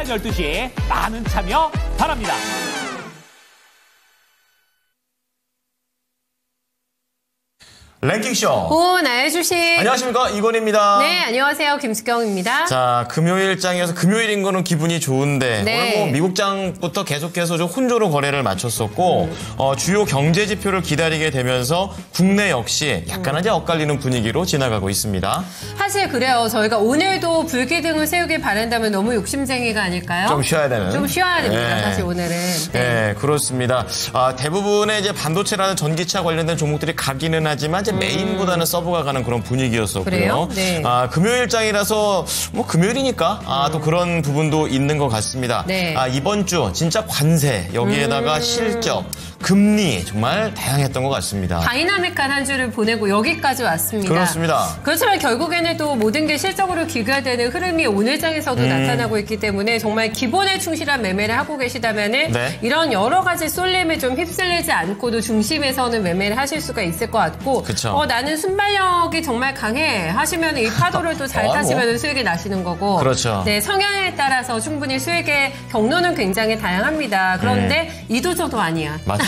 오전 12시 많은 참여 바랍니다. 랭킹쇼. 오, 나의 주식. 안녕하십니까, 이건희입니다. 네, 안녕하세요, 김수경입니다. 자, 금요일장이어서 금요일인 거는 기분이 좋은데 네. 오늘 뭐 미국장부터 계속해서 좀 혼조로 거래를 마쳤었고 주요 경제 지표를 기다리게 되면서 국내 역시 약간은 이제 엇갈리는 분위기로 지나가고 있습니다. 사실 그래요. 저희가 오늘도 불기둥을 세우길 바란다면 너무 욕심쟁이가 아닐까요? 좀 쉬어야 되는. 좀 쉬어야 됩니다, 네. 사실 오늘은. 네, 그렇습니다. 대부분의 이제 반도체라는 전기차 관련된 종목들이 가기는 하지만 이제 메인보다는 서브가 가는 그런 분위기였었고요. 그래요? 네. 금요일장이라서 뭐 금요일이니까 또 그런 부분도 있는 것 같습니다. 네. 이번 주 진짜 관세 여기에다가 실적, 금리 정말 다양했던 것 같습니다. 다이나믹한 한 주를 보내고 여기까지 왔습니다. 그렇습니다. 그렇지만 결국에는 또 모든 게 실적으로 귀결되는 흐름이 오늘장에서도 나타나고 있기 때문에 정말 기본에 충실한 매매를 하고 계시다면은 네. 이런 여러 가지 쏠림에 좀 휩쓸리지 않고도 중심에서는 매매를 하실 수가 있을 것 같고 그쵸. 나는 순발력이 정말 강해 하시면 이 파도를 또 잘 타시면 수익이 나시는 거고 그렇죠. 네, 성향에 따라서 충분히 수익의 경로는 굉장히 다양합니다. 그런데 이도저도 아니야. 맞아.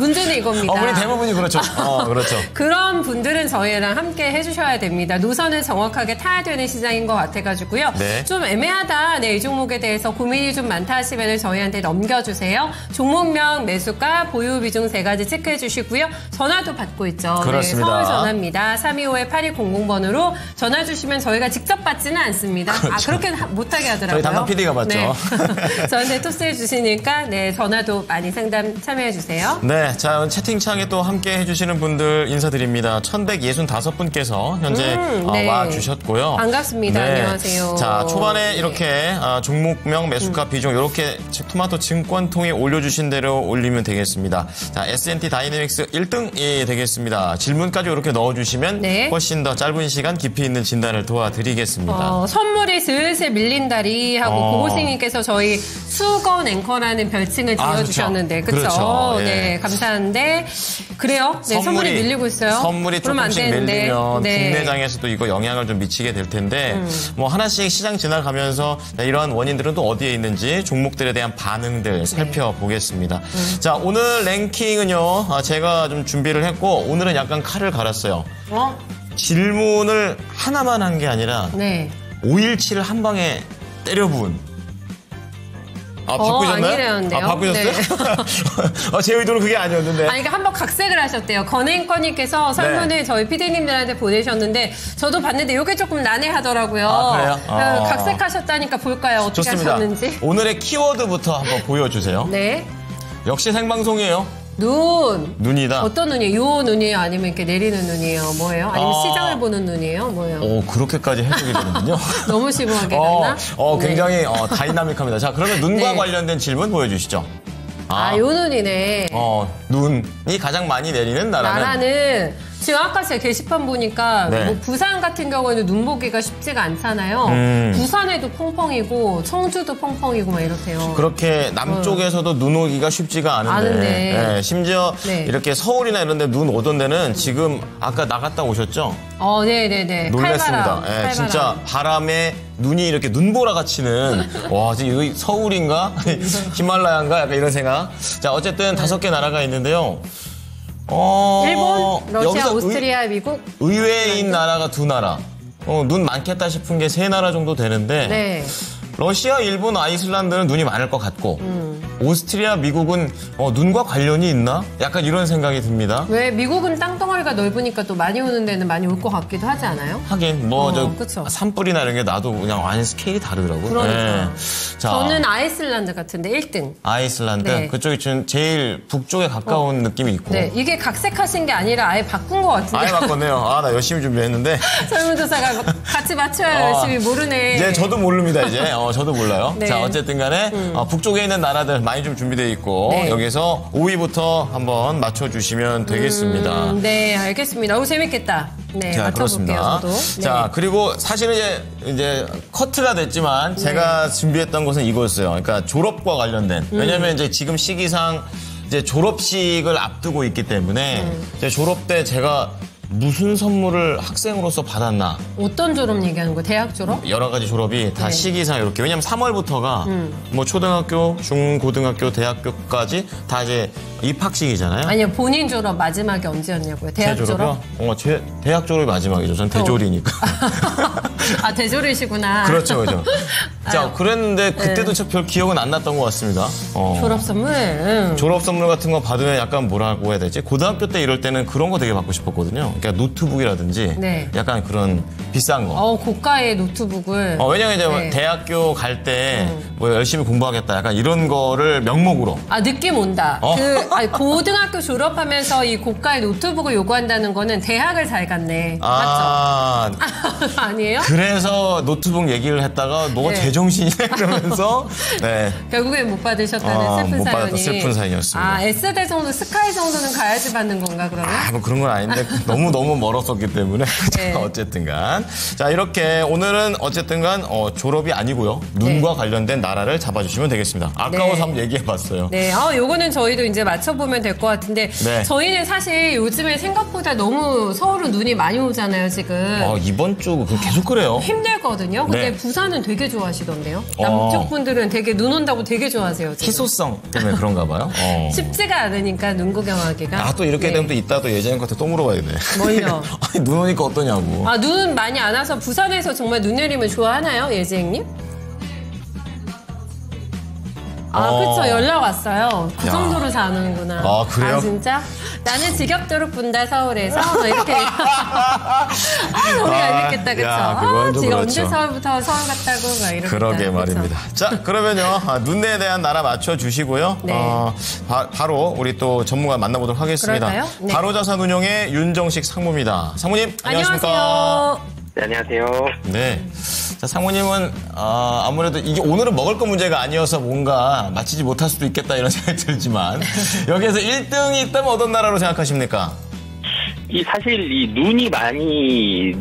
문제는 이겁니다. 우리 대부분이 그렇죠. 그렇죠. 그런 분들은 저희랑 함께 해주셔야 됩니다. 노선을 정확하게 타야 되는 시장인 것 같아가지고요. 네. 좀 애매하다. 네, 이 종목에 대해서 고민이 좀 많다 하시면 저희한테 넘겨주세요. 종목명, 매수가, 보유 비중 3가지 체크해 주시고요. 전화도 받고 있죠. 그렇습니다. 네, 서울 전화입니다. 3251-8200번으로 전화 주시면 저희가 직접 받지는 않습니다. 그렇죠. 그렇게 못하게 하더라고요. 저희 담당 PD가 받죠. 네. 저한테 토스해 주시니까 네, 전화도 많이 상담 참여해 주세요. 네, 자 채팅창에 또 함께 해주시는 분들 인사드립니다. 1165분께서 현재 네. 와주셨고요. 반갑습니다. 안녕하세요. 자, 초반에 이렇게 종목명, 매수가 비중 이렇게 토마토 증권통이 올려주신 대로 올리면 되겠습니다. 자, S&T 다이내믹스 1등이 되겠습니다. 질문까지 이렇게 넣어주시면 네. 훨씬 더 짧은 시간 깊이 있는 진단을 도와드리겠습니다. 선물이 슬슬 밀린다리 하고 고고생님께서 저희 수건 앵커라는 별칭을 지어주셨는데 그렇죠? 예. 네, 감사한데 그래요? 네, 선물이 밀리고 있어요. 선물이 그러면 안 조금씩 되는데. 밀리면 네. 국내장에서도 이거 영향을 좀 미치게 될 텐데 뭐 하나씩 시장 지나가면서 이러한 원인들은 또 어디에 있는지 종목들에 대한 반응들 살펴보겠습니다. 자, 오늘 랭킹은요. 제가 좀 준비를 했고 오늘은 약간 칼을 갈았어요. 질문을 하나만 한 게 아니라 네. 517을 한 방에 때려 부은. 바꾸셨나요? 아니래는데요. 바꾸셨어요? 네. 제 의도는 그게 아니었는데. 아니, 그러니까 한번 각색을 하셨대요. 건행권님께서 설문을 저희 PD님들한테 보내셨는데 저도 봤는데 이게 조금 난해하더라고요. 그래요? 각색하셨다니까 볼까요? 어떻게 좋습니다. 하셨는지. 오늘의 키워드부터 한번 보여주세요. 네. 역시 생방송이에요. 눈. 눈이다. 어떤 눈이에요? 요 눈이에요? 아니면 이렇게 내리는 눈이에요? 뭐예요? 아니면 시장을 보는 눈이에요? 뭐예요? 그렇게까지 해석이 되는군요. 너무 심오하게 갔나? 굉장히 다이나믹합니다. 자, 그러면 눈과 네. 관련된 질문 보여주시죠. 요 눈이네. 눈이 가장 많이 내리는 나라는 지금 아까 제 게시판 보니까 네. 뭐 부산 같은 경우에는 눈 보기가 쉽지가 않잖아요. 부산에도 펑펑이고 청주도 펑펑이고 막 이렇대요. 그렇게 남쪽에서도 눈 오기가 쉽지가 않은데 네, 심지어 네. 이렇게 서울이나 이런 데 눈 오던 데는 지금 아까 나갔다 오셨죠? 네네네. 놀랬습니다. 칼바람. 진짜 바람에 눈이 이렇게 눈보라가 치는 와, 지금 이거 서울인가? 히말라야인가? 약간 이런 생각. 자, 어쨌든 5개 나라가 있는데요. 일본, 러시아, 여기서 오스트리아, 미국. 의외인 나라가 2나라. 눈 많겠다 싶은 게 3나라 정도 되는데 네. 러시아, 일본, 아이슬란드는 눈이 많을 것 같고 오스트리아, 미국은 눈과 관련이 있나? 약간 이런 생각이 듭니다. 왜 미국은 땅덩어리가 넓으니까 또 많이 오는 데는 많이 올 것 같기도 하지 않아요? 하긴 그쵸. 산불이나 이런 게 나도 그냥 완전 스케일이 다르더라고요. 그러니까. 자, 저는 아이슬란드 같은데 1등. 아이슬란드 네. 그쪽이 지금 제일 북쪽에 가까운 느낌이 있고. 네, 이게 각색하신 게 아니라 아예 바꾼 것 같은데. 아예 바꿨네요. 나 열심히 준비했는데. 설문조사가 같이 맞춰야 열심히 모르네. 이제 저도 모릅니다, 이제. 저도 몰라요. 네. 자, 어쨌든 간에, 북쪽에 있는 나라들 많이 좀 준비되어 있고, 네. 여기서 5위부터 한번 맞춰주시면 되겠습니다. 네, 알겠습니다. 재밌겠다. 네, 자, 맞춰볼게요, 그렇습니다. 저도. 네. 자, 그리고 사실은 이제 커트가 됐지만, 제가 준비했던 것은 이거였어요. 그러니까 졸업과 관련된. 왜냐면 이제 지금 시기상 이제 졸업식을 앞두고 있기 때문에, 이제 졸업 때 제가 무슨 선물을 학생으로서 받았나? 어떤 졸업 얘기하는 거예요? 대학 졸업? 여러 가지 졸업이 다 네. 시기상 이렇게. 왜냐면 3월부터가 뭐 초등학교, 중고등학교, 대학교까지 다 이제 입학 시기잖아요. 아니요, 본인 졸업 마지막이 언제였냐고요? 대학 제 졸업? 졸업이요? 제 대학 졸업이 마지막이죠. 전 대졸이니까. 아, 대졸이시구나. 그렇죠, 그렇죠. 자, 그랬는데 그때도 별 기억은 안 났던 것 같습니다. 졸업 선물? 응. 졸업 선물 같은 거 받으면 약간 뭐라고 해야 되지? 고등학교 때 이럴 때는 그런 거 되게 받고 싶었거든요. 그러니까 노트북이라든지 네. 약간 그런 비싼 거. 고가의 노트북을. 왜냐면 이제 네. 대학교 갈 때 뭐 열심히 공부하겠다. 약간 이런 거를 명목으로. 아, 느낌 온다. 어. 고등학교 졸업하면서 이 고가의 노트북을 요구한다는 거는 대학을 잘 갔네. 아, 맞죠? 아니에요? 그래서 노트북 얘기를 했다가 너가 네. 제정신이네 그러면서 네. 결국엔 못 받으셨다는 슬픈 못 사연이. 받았던 슬픈 사연이었습니다. 아, S대 정도, 스카이 정도는 가야지 받는 건가, 그러면? 뭐 그런 건 아닌데 너무 멀었었기 때문에 네. 어쨌든간 자 이렇게 오늘은 어쨌든간 졸업이 아니고요 눈과 관련된 나라를 잡아주시면 되겠습니다. 아까워서 네. 한번 얘기해봤어요. 네, 요거는 저희도 이제 맞춰보면 될 것 같은데, 네. 저희는 사실 요즘에 생각보다 너무 서울은 눈이 많이 오잖아요, 지금. 이번 주 계속 그래요. 힘들거든요. 근데 네. 부산은 되게 좋아하시던데요. 남쪽 분들은 되게 눈 온다고 되게 좋아하세요. 지금. 희소성 때문에 그런가 봐요. 쉽지가 않으니까 눈 구경하기가. 또 이렇게 네. 되면 또 이따 또 예전한테 또 물어봐야 돼. 뭘요? 아니 눈 오니까 어떠냐고. 눈 많이 안 와서 부산에서 정말 눈 내리면 좋아하나요, 예지행님? 그쵸. 연락 왔어요. 그 야. 정도로 사는구나. 아, 그래요? 진짜? 나는 지겹도록 본다, 서울에서. 뭐 이렇게. 너무 얄밉겠다, 그쵸? 야, 그건 좀 지금 그렇죠. 언제 서울부터 서울 갔다고? 막 이렇게. 그러게 말입니다. 자, 그러면요. 눈에 대한 나라 맞춰주시고요. 네. 바로 우리 또 전문가 만나보도록 하겠습니다. 그럴까요? 네. 바로자산운용의 윤정식 상무입니다. 상무님, 안녕하십니까? 안녕하세요. 네, 안녕하세요. 네. 자, 상무님은 아무래도 이게 오늘은 먹을 거 문제가 아니어서 뭔가 맞히지 못할 수도 있겠다 이런 생각이 들지만 여기에서 1등이 있다면 어떤 나라로 생각하십니까? 사실 눈이 많이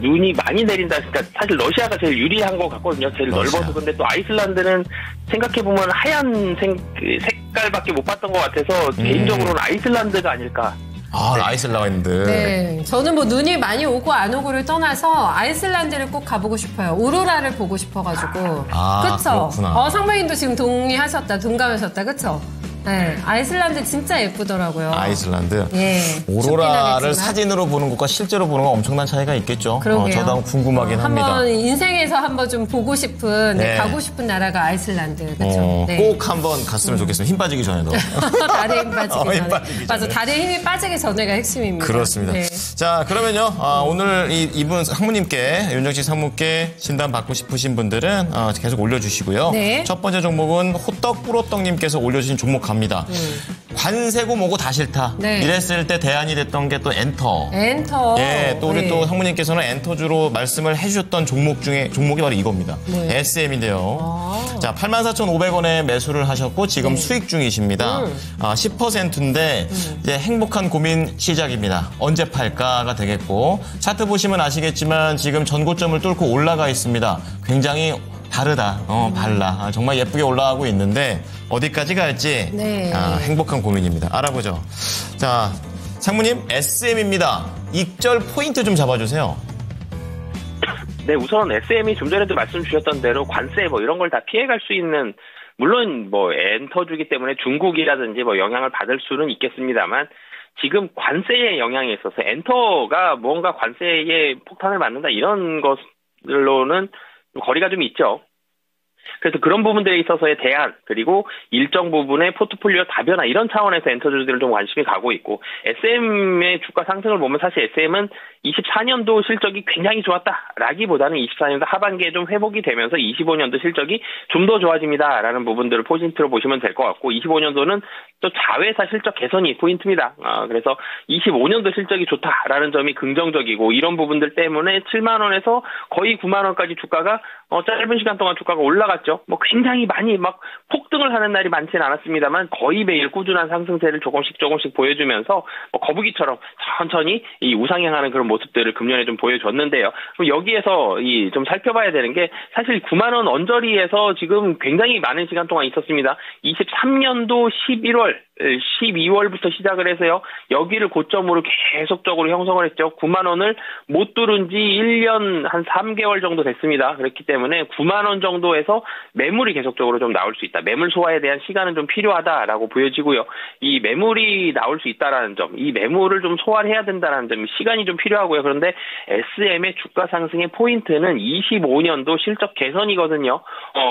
내린다. 그러니까 사실 러시아가 제일 유리한 것 같거든요. 제일 러시아. 넓어서. 근데 또 아이슬란드는 생각해보면 하얀 색깔밖에 못 봤던 것 같아서 개인적으로는 아이슬란드가 아닐까. 아이슬란드. 네. 저는 뭐 눈이 많이 오고 안 오고를 떠나서 아이슬란드를 꼭 가보고 싶어요. 오로라를 보고 싶어가지고. 그쵸? 그렇구나. 상무님도 지금 동감하셨다. 그쵸? 네. 아이슬란드 진짜 예쁘더라고요. 아이슬란드. 예. 오로라를 춥긴 사진으로 보는 것과 실제로 보는 건 엄청난 차이가 있겠죠. 그러게요. 저도 한번 궁금하긴 합니다. 한번 인생에서 한번 좀 보고 싶은, 네. 가고 싶은 나라가 아이슬란드. 그쵸? 네. 꼭 한번 갔으면 좋겠습니다. 힘 빠지기 전에도. 다리에 힘 빠지기 전에. 힘 빠지기 맞아, 전에. 다리에 힘이 빠지기 전에가 핵심입니다. 그렇습니다. 네. 자, 그러면요. 오늘 이분 상무님께, 윤정식 상무께 진단 받고 싶으신 분들은 계속 올려주시고요. 네. 첫 번째 종목은 호떡 뿌로떡님께서 올려주신 종목 갑니다. 관세고 뭐고 다 싫다. 네. 이랬을 때 대안이 됐던 게 또 엔터. 엔터. 예, 또 우리 네. 또 상무님께서는 엔터주로 말씀을 해주셨던 종목이 바로 이겁니다. 뭐예요? SM인데요. 자, 84,500원에 매수를 하셨고 지금 수익 중이십니다. 10%인데 이제 행복한 고민 시작입니다. 언제 팔까가 되겠고 차트 보시면 아시겠지만 지금 전고점을 뚫고 올라가 있습니다. 굉장히 다르다. 발라. 정말 예쁘게 올라가고 있는데 어디까지 갈지 네. 행복한 고민입니다. 알아보죠. 자, 상무님 SM입니다. 익절 포인트 좀 잡아주세요. 네, 우선 SM이 좀 전에도 말씀 주셨던 대로 관세 뭐 이런 걸 다 피해갈 수 있는, 물론 뭐 엔터주기 때문에 중국이라든지 뭐 영향을 받을 수는 있겠습니다만 지금 관세의 영향에 있어서 엔터가 뭔가 관세에 폭탄을 맞는다 이런 것들로는 거리가 좀 있죠. 그래서 그런 부분들에 있어서의 대안, 그리고 일정 부분의 포트폴리오 다변화 이런 차원에서 엔터주들을 좀 관심이 가고 있고, SM의 주가 상승을 보면 사실 SM은 24년도 실적이 굉장히 좋았다라기보다는 24년도 하반기에 좀 회복이 되면서 25년도 실적이 좀 더 좋아집니다라는 부분들을 포인트로 보시면 될 것 같고, 25년도는 또 자회사 실적 개선이 포인트입니다. 그래서 25년도 실적이 좋다라는 점이 긍정적이고, 이런 부분들 때문에 7만 원에서 거의 9만 원까지 주가가 짧은 시간 동안 주가가 올라갔죠. 뭐 굉장히 많이 막 폭등을 하는 날이 많지는 않았습니다만 거의 매일 꾸준한 상승세를 조금씩 보여주면서 거북이처럼 천천히 이 우상향하는 그런 모습들을 금년에 좀 보여줬는데요. 그럼 여기에서 좀 살펴봐야 되는 게 사실 9만 원 언저리에서 지금 굉장히 많은 시간 동안 있었습니다. 23년도 11월 12월부터 시작을 해서요. 여기를 고점으로 계속적으로 형성을 했죠. 9만 원을 못 뚫은 지 1년 한 3개월 정도 됐습니다. 그렇기 때문에 9만 원 정도에서 매물이 계속적으로 좀 나올 수 있다. 매물 소화에 대한 시간은 좀 필요하다라고 보여지고요. 이 매물이 나올 수 있다라는 점, 이 매물을 좀 소화를 해야 된다는 점, 시간이 좀 필요하고요. 그런데 SM의 주가 상승의 포인트는 25년도 실적 개선이거든요.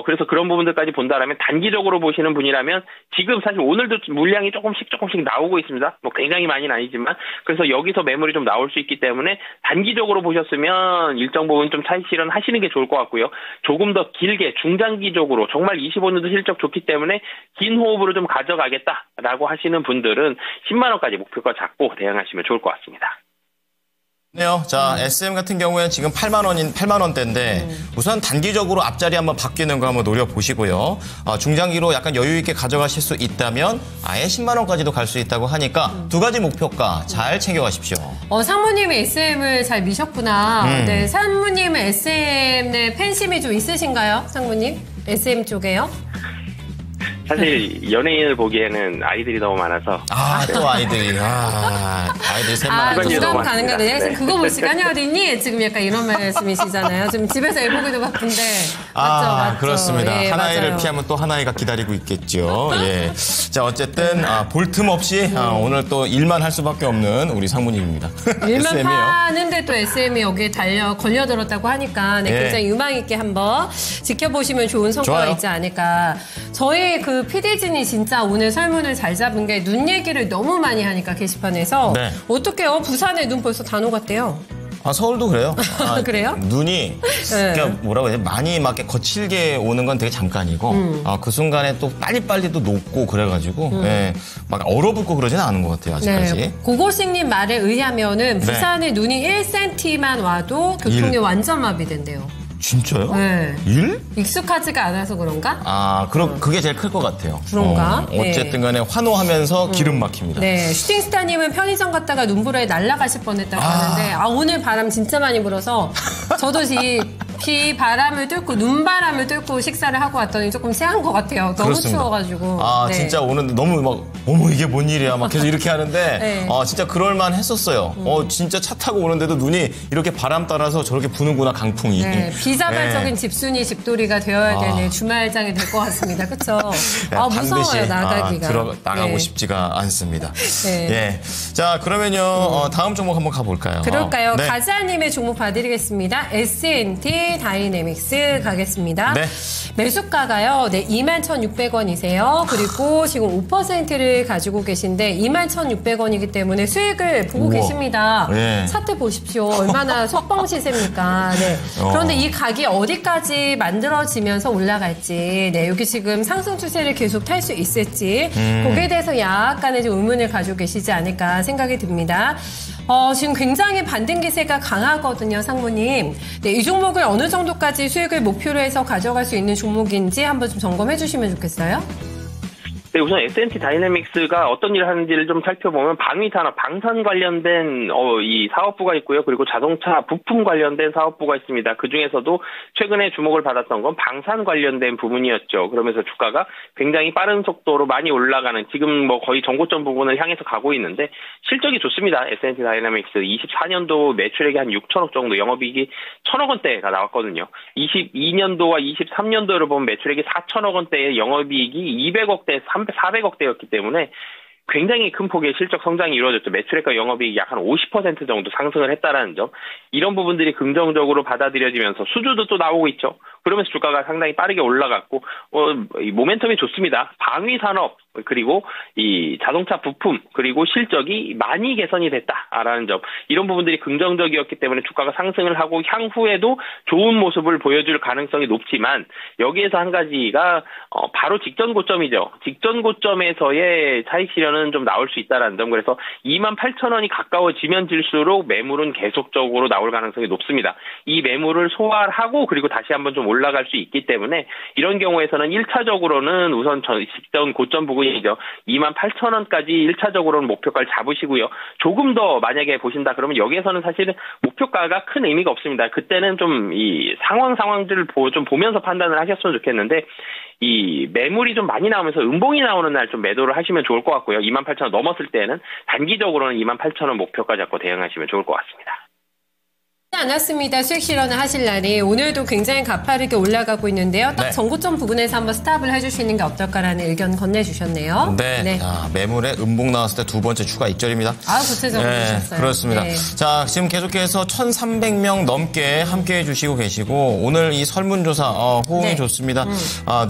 그래서 그런 부분들까지 본다라면 단기적으로 보시는 분이라면 지금 사실 오늘도 물량이 조금씩 나오고 있습니다. 뭐 굉장히 많이는 아니지만 그래서 여기서 매물이 좀 나올 수 있기 때문에 단기적으로 보셨으면 일정 부분 좀 차익 실현하시는 게 좋을 것 같고요. 조금 더 길게 중장기적으로 정말 25년도 실적 좋기 때문에 긴 호흡으로 좀 가져가겠다라고 하시는 분들은 10만 원까지 목표가 잡고 대응하시면 좋을 것 같습니다. 네요. 자, SM 같은 경우에는 지금 8만 원대인데 우선 단기적으로 앞자리 한번 바뀌는 거 한번 노려보시고요. 중장기로 약간 여유 있게 가져가실 수 있다면 아예 10만 원까지도 갈 수 있다고 하니까 두 가지 목표가 잘 챙겨가십시오. 상무님이 SM을 잘 미셨구나. 네, 상무님은 SM의 팬심이 좀 있으신가요? 상무님? SM 쪽에요? 사실 연예인을 보기에는 아이들이 너무 많아서 또 아이들이 아이들이 셋만 공감 가는 거네. 네. 그거 볼 시간이 어딨니? 지금 약간 이런 말씀이시잖아요. 지금 집에서 애 보기도 바쁜데. 맞죠. 그렇습니다. 예, 한 아이를 맞아요. 피하면 또 한 아이가 기다리고 있겠죠. 예. 자, 어쨌든 볼 틈 없이 오늘 또 일만 할 수밖에 없는 우리 상무님입니다. 일만 SM이에요. 파는데 또 SM이 여기에 걸려들었다고 하니까 예. 굉장히 유망 있게 한번 지켜보시면 좋은 성과가 좋아요. 있지 않을까. 저희 그 PD진이 진짜 오늘 설문을 잘 잡은 게 눈 얘기를 너무 많이 하니까 게시판에서 네. 어떡해요? 부산에 눈 벌써 다 녹았대요. 서울도 그래요. 그래요? 눈이 그러니까 뭐라고 해야 돼? 많이 막 이렇게 거칠게 오는 건 되게 잠깐이고 그 순간에 또 빨리빨리 또 녹고 그래가지고 예, 막 얼어붙고 그러지는 않은 것 같아요. 아직까지. 네. 고고식님 말에 의하면은 부산에 눈이 1cm만 와도 교통이 완전 마비된대요. 진짜요? 네. 1? 익숙하지가 않아서 그런가? 그럼 그게 제일 클 것 같아요. 그런가? 어쨌든 간에 환호하면서 기름 막힙니다. 네, 슈팅스타님은 편의점 갔다가 눈보라에 날아가실 뻔했다고 하는데 오늘 바람 진짜 많이 불어서 저도 비 바람을 뚫고 눈바람을 뚫고 식사를 하고 왔더니 조금 체한 것 같아요. 너무 그렇습니다. 추워가지고. 네. 진짜 오늘 너무 막 어머 이게 뭔 일이야 막 계속 이렇게 하는데 네. 진짜 그럴만 했었어요. 진짜 차 타고 오는데도 눈이 이렇게 바람 따라서 저렇게 부는구나 강풍이. 네, 비자발적인 네. 집순이 집돌이가 되어야 되는 주말장이 될 것 같습니다. 그렇죠? 무서워요 나가기가. 나가고 네. 싶지가 않습니다. 네. 예. 자 그러면요 다음 종목 한번 가볼까요? 그럴까요? 네. 가자님의 종목 봐드리겠습니다. S&T 다이내믹스 가겠습니다. 네. 매수가가요. 21,600원이세요. 그리고 지금 5%를 가지고 계신데 21,600원이기 때문에 수익을 보고 우와. 계십니다. 네. 차트 보십시오. 얼마나 속봉 시세입니까? 네. 그런데 이 각이 어디까지 만들어지면서 올라갈지, 여기 지금 상승 추세를 계속 탈 수 있을지, 거기에 대해서 약간의 좀 의문을 가지고 계시지 않을까 생각이 듭니다. 지금 굉장히 반등 기세가 강하거든요, 상무님. 네, 이 종목을 어느 정도까지 수익을 목표로 해서 가져갈 수 있는 종목인지 한번 좀 점검해 주시면 좋겠어요. 네, 우선 S&T 다이내믹스가 어떤 일을 하는지를 좀 살펴보면 방위산업, 방산 관련된 이 사업부가 있고요. 그리고 자동차 부품 관련된 사업부가 있습니다. 그중에서도 최근에 주목을 받았던 건 방산 관련된 부분이었죠. 그러면서 주가가 굉장히 빠른 속도로 많이 올라가는 지금 뭐 거의 전고점 부분을 향해서 가고 있는데 실적이 좋습니다. S&T 다이내믹스 24년도 매출액이 한 6천억 정도, 영업이익이 1,000억 원대가 나왔거든요. 22년도와 23년도를 보면 매출액이 4천억 원대에 영업이익이 200억대에서 400억대였기 때문에 굉장히 큰 폭의 실적 성장이 이루어졌죠. 매출액과 영업이익이 약 한 50% 정도 상승을 했다라는 점. 이런 부분들이 긍정적으로 받아들여지면서 수주도 또 나오고 있죠. 그러면서 주가가 상당히 빠르게 올라갔고 이 모멘텀이 좋습니다. 방위산업 그리고 이 자동차 부품 그리고 실적이 많이 개선이 됐다라는 점. 이런 부분들이 긍정적이었기 때문에 주가가 상승을 하고 향후에도 좋은 모습을 보여줄 가능성이 높지만 여기에서 한 가지가 바로 직전 고점이죠. 직전 고점에서의 차익 실현은 좀 나올 수 있다라는 점. 그래서 28,000원이 가까워지면 질수록 매물은 계속적으로 나올 가능성이 높습니다. 이 매물을 소화하고 그리고 다시 한번 좀 올라갈 수 있기 때문에 이런 경우에서는 1차적으로는 우선 직전 고점 부근이죠. 28,000원까지 1차적으로는 목표가를 잡으시고요. 조금 더 만약에 보신다 그러면 여기에서는 사실은 목표가가 큰 의미가 없습니다. 그때는 좀 이 상황들을 좀 보면서 판단을 하셨으면 좋겠는데 이 매물이 좀 많이 나오면서 음봉이 나오는 날 좀 매도를 하시면 좋을 것 같고요. 28,000원 넘었을 때는 단기적으로는 28,000원 목표가 잡고 대응하시면 좋을 것 같습니다. 않았습니다. 수익 실현을 하실 날이 오늘도 굉장히 가파르게 올라가고 있는데요. 딱 네. 전고점 부분에서 한번 스탑을 해주시는 게 어떨까라는 의견 건네주셨네요. 네. 자, 매물에 음봉 나왔을 때 두 번째 추가 익절입니다. 구체적으로 주셨어요. 그렇습니다. 네. 자, 지금 계속해서 1,300명 넘게 함께해 주시고 계시고 오늘 이 설문조사 호응이 네. 좋습니다.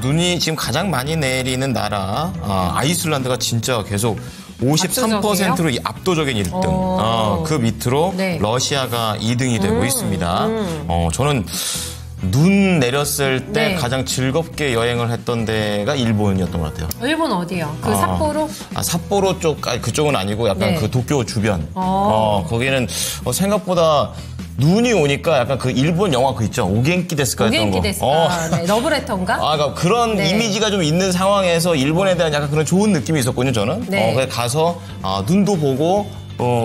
눈이 지금 가장 많이 내리는 나라 아이슬란드가 진짜 계속 53%로 압도적인 1등. 그 밑으로 네. 러시아가 2등이 되고 있습니다. 저는 눈 내렸을 때 네. 가장 즐겁게 여행을 했던 데가 일본이었던 것 같아요. 일본 어디요? 그 삿포로? 삿포로 쪽, 그쪽은 아니고 약간 네. 그 도쿄 주변. 거기는 생각보다 눈이 오니까 약간 그 일본 영화 그 있죠. 오겐키 데스까 했던 거. 오겐키 데스까. 네. 러브레터인가? 그러니까 그런 네. 이미지가 좀 있는 상황에서 일본에 대한 약간 그런 좋은 느낌이 있었거든요, 저는. 네. 그래서 가서 눈도 보고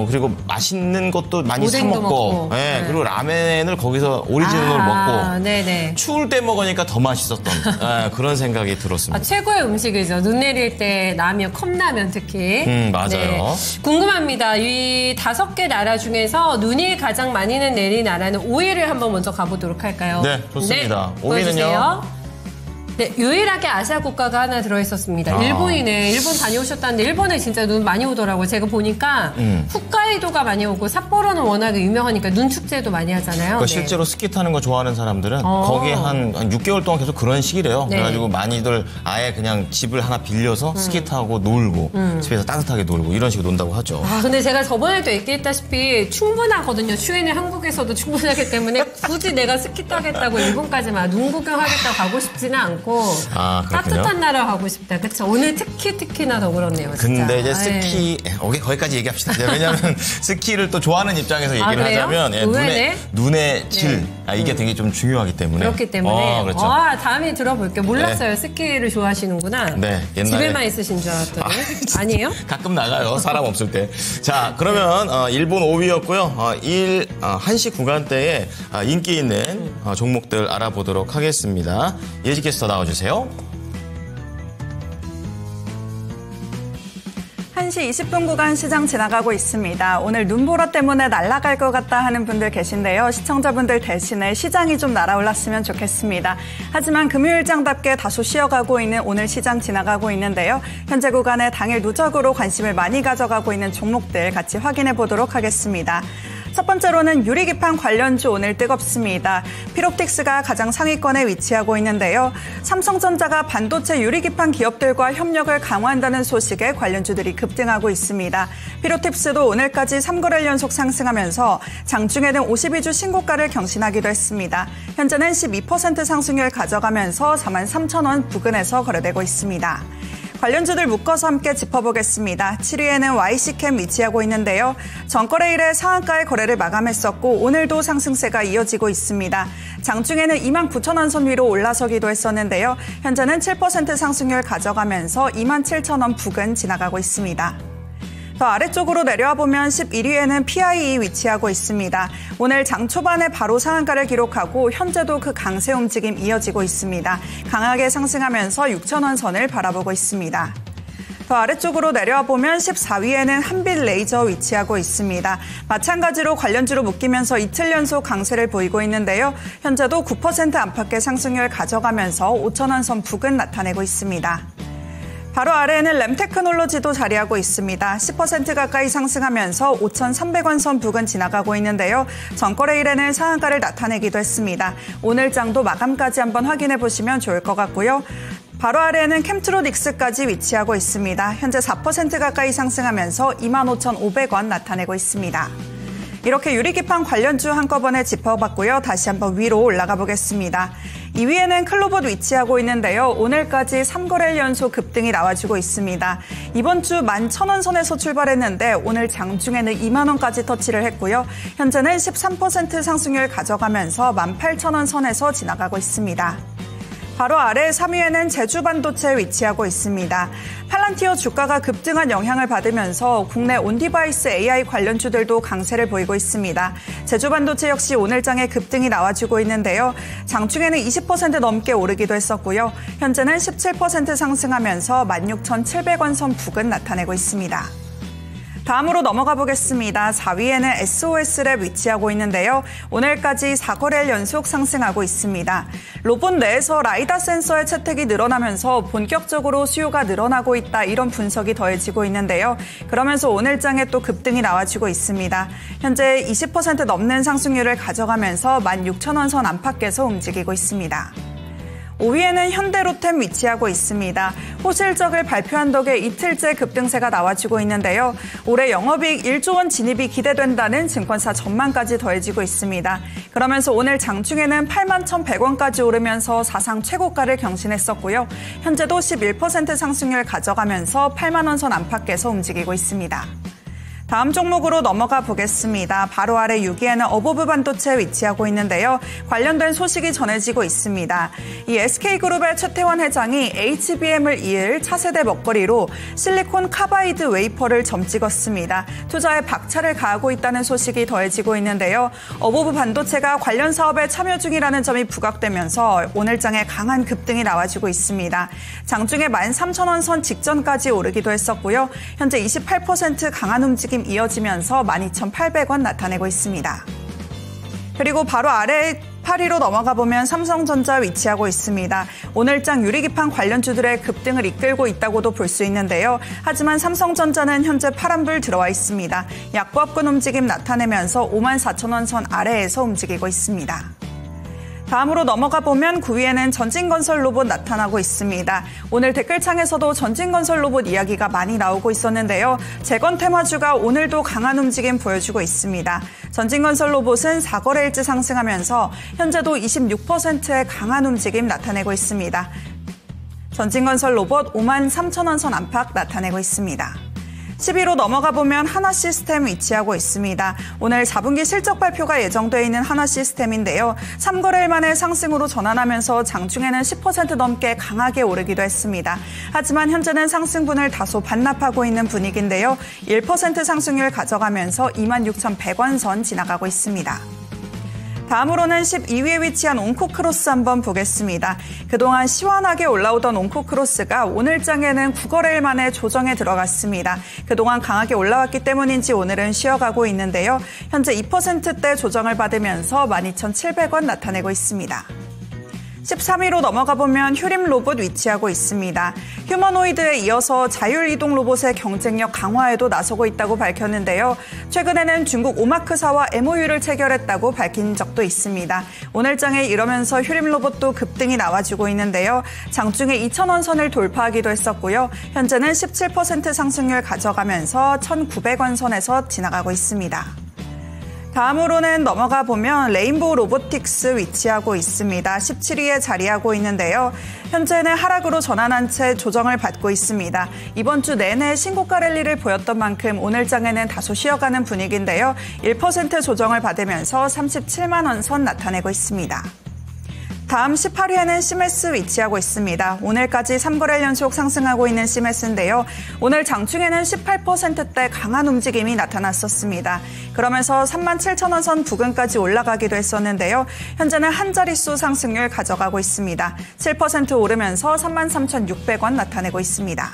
그리고 맛있는 것도 많이 사 오뎅도 먹고, 먹고. 네. 그리고 라멘을 거기서 오리지널을 먹고, 네네. 추울 때 먹으니까 더 맛있었던 그런 생각이 들었습니다. 최고의 음식이죠. 눈 내릴 때 라면, 컵라면 특히. 맞아요. 궁금합니다. 이 5개 나라 중에서 눈이 가장 많이 내린 나라는 5위를 한번 먼저 가보도록 할까요? 네, 좋습니다. 네, 5위는요? 보여주세요. 네, 유일하게 아시아 국가가 하나 들어있었습니다. 일본이네. 일본 다녀오셨다는데 일본에 진짜 눈 많이 오더라고요. 제가 보니까 홋카이도가 많이 오고 삿포로는 워낙에 유명하니까 눈 축제도 많이 하잖아요. 그러니까 실제로 스키 타는 거 좋아하는 사람들은 거기에 한 6개월 동안 계속 그런 시기래요. 네. 그래가지고 많이들 아예 그냥 집을 하나 빌려서 스키 타고 놀고 집에서 따뜻하게 놀고 이런 식으로 논다고 하죠. 근데 제가 저번에도 얘기했다시피 충분하거든요. 추위는 한국에서도 충분하기 때문에 굳이 내가 스키 타겠다고 일본까지만 눈 구경하겠다고 가고 싶지는 않고 그렇군요. 따뜻한 나라 가고 싶다. 그쵸? 오늘 특히나 더 그렇네요. 진짜. 근데 이제 네. 스키, 거기까지 얘기합시다. 왜냐면 스키를 또 좋아하는 입장에서 얘기를 그래요? 하자면 의외네? 눈의 질, 네. 이게 되게 좀 중요하기 때문에. 그렇기 때문에. 그렇죠. 다음에 들어볼게요. 몰랐어요. 네. 스키를 좋아하시는구나. 네, 옛날에. 집에만 있으신 줄 알았더니. 아니에요? 가끔 나가요. 사람 없을 때. 자, 그러면 일본 5위였고요. 1시 구간대에 인기 있는 종목들 알아보도록 하겠습니다. 예지 캐스터 나와주세요. 1시 20분 구간 시장 지나가고 있습니다. 오늘 눈보라 때문에 날아갈 것 같다 하는 분들 계신데요. 시청자분들 대신에 시장이 좀 날아올랐으면 좋겠습니다. 하지만 금요일장답게 다소 쉬어가고 있는 오늘 시장 지나가고 있는데요. 현재 구간에 당일 누적으로 관심을 많이 가져가고 있는 종목들 같이 확인해 보도록 하겠습니다. 첫 번째로는 유리기판 관련주 오늘 뜨겁습니다. 피롭틱스가 가장 상위권에 위치하고 있는데요. 삼성전자가 반도체 유리기판 기업들과 협력을 강화한다는 소식에 관련주들이 급등하고 있습니다. 피롭틱스도 오늘까지 3거래일 연속 상승하면서 장중에는 52주 신고가를 경신하기도 했습니다. 현재는 12% 상승률 가져가면서 43,000원 부근에서 거래되고 있습니다. 관련주들 묶어서 함께 짚어보겠습니다. 7위에는 YC캠 위치하고 있는데요. 전거래일에 상한가의 거래를 마감했었고 오늘도 상승세가 이어지고 있습니다. 장중에는 29,000원 선 위로 올라서기도 했었는데요. 현재는 7% 상승률 가져가면서 27,000원 부근 지나가고 있습니다. 더 아래쪽으로 내려와 보면 11위에는 PIE 위치하고 있습니다. 오늘 장 초반에 바로 상한가를 기록하고 현재도 그 강세 움직임 이어지고 있습니다. 강하게 상승하면서 6,000원 선을 바라보고 있습니다. 더 아래쪽으로 내려와 보면 14위에는 한빛레이저 위치하고 있습니다. 마찬가지로 관련주로 묶이면서 이틀 연속 강세를 보이고 있는데요. 현재도 9% 안팎의 상승률 가져가면서 5,000원 선 부근 나타내고 있습니다. 바로 아래에는 램테크놀로지도 자리하고 있습니다. 10% 가까이 상승하면서 5,300원 선 부근 지나가고 있는데요. 전거래일에는 상한가를 나타내기도 했습니다. 오늘 장도 마감까지 한번 확인해 보시면 좋을 것 같고요. 바로 아래에는 캠트로닉스까지 위치하고 있습니다. 현재 4% 가까이 상승하면서 25,500원 나타내고 있습니다. 이렇게 유리기판 관련주 한꺼번에 짚어봤고요. 다시 한번 위로 올라가 보겠습니다. 2위에는 클로봇 위치하고 있는데요. 오늘까지 3거래일 연속 급등이 나와주고 있습니다. 이번 주 11,000원 선에서 출발했는데 오늘 장중에는 2만 원까지 터치를 했고요. 현재는 13% 상승률 가져가면서 18,000원 선에서 지나가고 있습니다. 바로 아래 3위에는 제주반도체 위치하고 있습니다. 팔란티어 주가가 급등한 영향을 받으면서 국내 온디바이스 AI 관련주들도 강세를 보이고 있습니다. 제주반도체 역시 오늘장에 급등이 나와주고 있는데요. 장중에는 20% 넘게 오르기도 했었고요. 현재는 17% 상승하면서 16,700원 선 부근 나타내고 있습니다. 다음으로 넘어가 보겠습니다. 4위에는 SOS랩 위치하고 있는데요. 오늘까지 4거래일 연속 상승하고 있습니다. 로봇 내에서 라이다 센서의 채택이 늘어나면서 본격적으로 수요가 늘어나고 있다, 이런 분석이 더해지고 있는데요. 그러면서 오늘장에 또 급등이 나와주고 있습니다. 현재 20% 넘는 상승률을 가져가면서 16,000원 선 안팎에서 움직이고 있습니다. 5위에는 현대로템 위치하고 있습니다. 호실적을 발표한 덕에 이틀째 급등세가 나와주고 있는데요. 올해 영업이익 1조 원 진입이 기대된다는 증권사 전망까지 더해지고 있습니다. 그러면서 오늘 장중에는 81,100원까지 오르면서 사상 최고가를 경신했었고요. 현재도 11% 상승률 가져가면서 8만 원 선 안팎에서 움직이고 있습니다. 다음 종목으로 넘어가 보겠습니다. 바로 아래 6위에는 어보브 반도체 위치하고 있는데요. 관련된 소식이 전해지고 있습니다. 이 SK그룹의 최태원 회장이 HBM을 이을 차세대 먹거리로 실리콘 카바이드 웨이퍼를 점 찍었습니다. 투자에 박차를 가하고 있다는 소식이 더해지고 있는데요. 어보브 반도체가 관련 사업에 참여 중이라는 점이 부각되면서 오늘장에 강한 급등이 나와주고 있습니다. 장중에 13,000원 선 직전까지 오르기도 했었고요. 현재 28% 강한 움직임 이어지면서 12,800원 나타내고 있습니다. 그리고 바로 아래 8위로 넘어가 보면 삼성전자 위치하고 있습니다. 오늘장 유리기판 관련주들의 급등을 이끌고 있다고도 볼 수 있는데요. 하지만 삼성전자는 현재 파란불 들어와 있습니다. 약보합권 움직임 나타내면서 54,000원 선 아래에서 움직이고 있습니다. 다음으로 넘어가 보면 9위에는 전진건설 로봇 나타나고 있습니다. 오늘 댓글창에서도 전진건설 로봇 이야기가 많이 나오고 있었는데요. 재건 테마주가 오늘도 강한 움직임 보여주고 있습니다. 전진건설 로봇은 4거래일째 상승하면서 현재도 26%의 강한 움직임 나타내고 있습니다. 전진건설 로봇 53,000원 선 안팎 나타내고 있습니다. 10위로 넘어가 보면 하나시스템 위치하고 있습니다. 오늘 4분기 실적 발표가 예정되어 있는 하나시스템인데요. 3거래일 만에 상승으로 전환하면서 장중에는 10% 넘게 강하게 오르기도 했습니다. 하지만 현재는 상승분을 다소 반납하고 있는 분위기인데요. 1% 상승률 가져가면서 26,100원 선 지나가고 있습니다. 다음으로는 12위에 위치한 온코크로스 한번 보겠습니다. 그동안 시원하게 올라오던 온코크로스가 오늘장에는 9거래일 만에 조정에 들어갔습니다. 그동안 강하게 올라왔기 때문인지 오늘은 쉬어가고 있는데요. 현재 2%대 조정을 받으면서 12,700원 나타내고 있습니다. 13위로 넘어가 보면 휴림 로봇 위치하고 있습니다. 휴머노이드에 이어서 자율이동 로봇의 경쟁력 강화에도 나서고 있다고 밝혔는데요. 최근에는 중국 오마크사와 MOU를 체결했다고 밝힌 적도 있습니다. 오늘장에 이러면서 휴림 로봇도 급등이 나와주고 있는데요. 장중에 2,000원 선을 돌파하기도 했었고요. 현재는 17% 상승률 가져가면서 1,900원 선에서 지나가고 있습니다. 다음으로는 넘어가 보면 레인보우 로보틱스 위치하고 있습니다. 17위에 자리하고 있는데요. 현재는 하락으로 전환한 채 조정을 받고 있습니다. 이번 주 내내 신고가 랠리를 보였던 만큼 오늘장에는 다소 쉬어가는 분위기인데요. 1% 조정을 받으면서 37만 원 선 나타내고 있습니다. 다음 18위에는 시메스 위치하고 있습니다. 오늘까지 3거래일 연속 상승하고 있는 시메스인데요. 오늘 장중에는 18%대 강한 움직임이 나타났었습니다. 그러면서 37,000원 선 부근까지 올라가기도 했었는데요. 현재는 한 자릿수 상승률 가져가고 있습니다. 7% 오르면서 33,600원 나타내고 있습니다.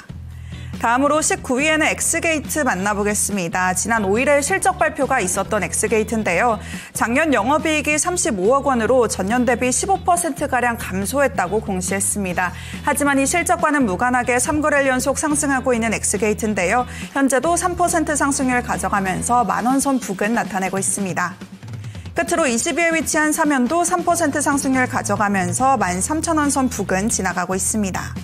다음으로 19위에는 엑스게이트 만나보겠습니다. 지난 5일에 실적 발표가 있었던 엑스게이트인데요. 작년 영업이익이 35억 원으로 전년 대비 15%가량 감소했다고 공시했습니다. 하지만 이 실적과는 무관하게 3거래일 연속 상승하고 있는 엑스게이트인데요. 현재도 3% 상승률 가져가면서 만원 선 부근 나타내고 있습니다. 끝으로 20위에 위치한 사면도 3% 상승률 가져가면서 13,000원 선 부근 지나가고 있습니다.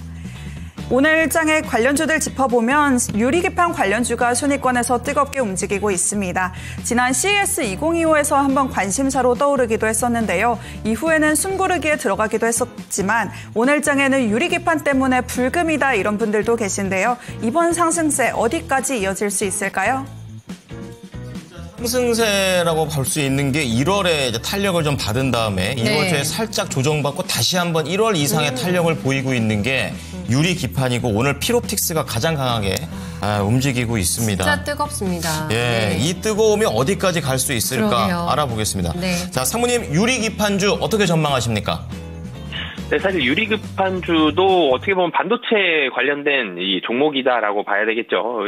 오늘장의 관련주들 짚어보면 유리기판 관련주가 순위권에서 뜨겁게 움직이고 있습니다. 지난 CES 2025에서 한번 관심사로 떠오르기도 했었는데요. 이후에는 숨고르기에 들어가기도 했었지만 오늘장에는 유리기판 때문에 불금이다 이런 분들도 계신데요. 이번 상승세 어디까지 이어질 수 있을까요? 상승세라고 볼 수 있는 게 1월에 이제 탄력을 좀 받은 다음에 2월 초에 살짝 조정받고 다시 한번 1월 이상의 탄력을 보이고 있는 게 유리 기판이고 오늘 필옵틱스가 가장 강하게 움직이고 있습니다. 진짜 뜨겁습니다. 예, 네. 이 뜨거움이 어디까지 갈 수 있을까 그러게요. 알아보겠습니다. 네. 자, 상무님 유리 기판주 어떻게 전망하십니까? 네, 사실 유리기판주도 어떻게 보면 반도체 관련된 이 종목이다라고 봐야 되겠죠.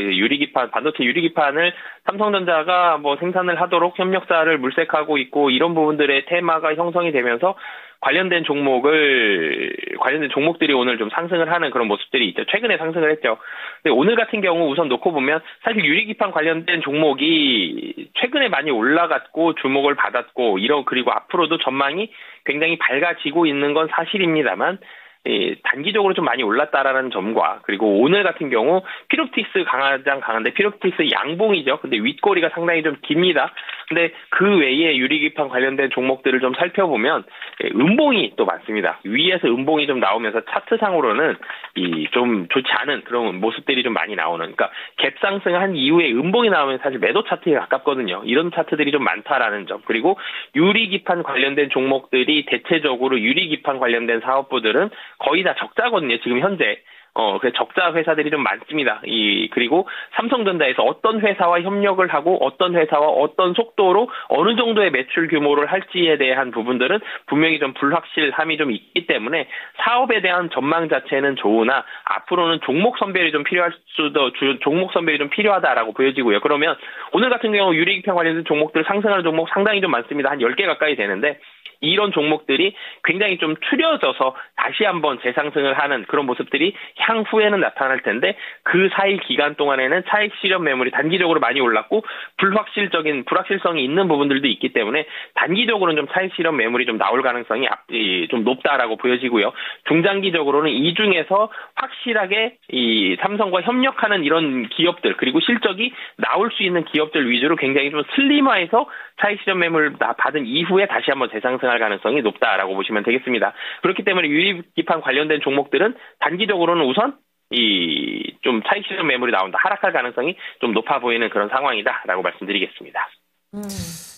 반도체 유리기판을 삼성전자가 뭐 생산을 하도록 협력사를 물색하고 있고 이런 부분들의 테마가 형성이 되면서 관련된 종목들이 오늘 좀 상승을 하는 그런 모습들이 있죠. 최근에 상승을 했죠. 근데 오늘 같은 경우 우선 놓고 보면 사실 유리기판 관련된 종목이 최근에 많이 올라갔고 주목을 받았고 그리고 앞으로도 전망이 굉장히 밝아지고 있는 건 사실입니다만 단기적으로 좀 많이 올랐다라는 점과 그리고 오늘 같은 경우 필옵틱스 가장 강한데 필옵틱스 양봉이죠. 근데 윗꼬리가 상당히 좀 깁니다. 근데 그 외에 유리기판 관련된 종목들을 좀 살펴보면 음봉이 또 많습니다. 위에서 음봉이 좀 나오면서 차트상으로는 좀 좋지 않은 그런 모습들이 좀 많이 나오는. 그러니까 갭상승한 이후에 음봉이 나오면 사실 매도 차트에 가깝거든요. 이런 차트들이 좀 많다라는 점. 그리고 유리기판 관련된 종목들이 대체적으로 유리기판 관련된 사업부들은 거의 다 적자거든요. 지금 현재. 그래서 적자 회사들이 좀 많습니다. 그리고 삼성전자에서 어떤 회사와 협력을 하고 어떤 회사와 어떤 속도로 어느 정도의 매출 규모를 할지에 대한 부분들은 분명히 좀 불확실함이 좀 있기 때문에 사업에 대한 전망 자체는 좋으나 앞으로는 종목 선별이 좀 필요하다라고 보여지고요. 그러면 오늘 같은 경우 유리기판 관련된 종목들 상승하는 종목 상당히 좀 많습니다. 한 10개 가까이 되는데 이런 종목들이 굉장히 좀 추려져서 다시 한번 재상승을 하는 그런 모습들이 향후에는 나타날 텐데 그 사이 기간 동안에는 차익 실현 매물이 단기적으로 많이 올랐고 불확실성이 있는 부분들도 있기 때문에 단기적으로는 좀 차익 실현 매물이 좀 나올 가능성이 좀 높다라고 보여지고요. 중장기적으로는 이 중에서 확실하게 이 삼성과 협력하는 이런 기업들 그리고 실적이 나올 수 있는 기업들 위주로 굉장히 좀 슬림화해서 차익 실현 매물 받은 이후에 다시 한번 재상승할 가능성이 높다라고 보시면 되겠습니다. 그렇기 때문에 유리기판 관련된 종목들은 단기적으로는 우선 좀 차익 실현 매물이 나온다. 하락할 가능성이 좀 높아 보이는 그런 상황이다라고 말씀드리겠습니다.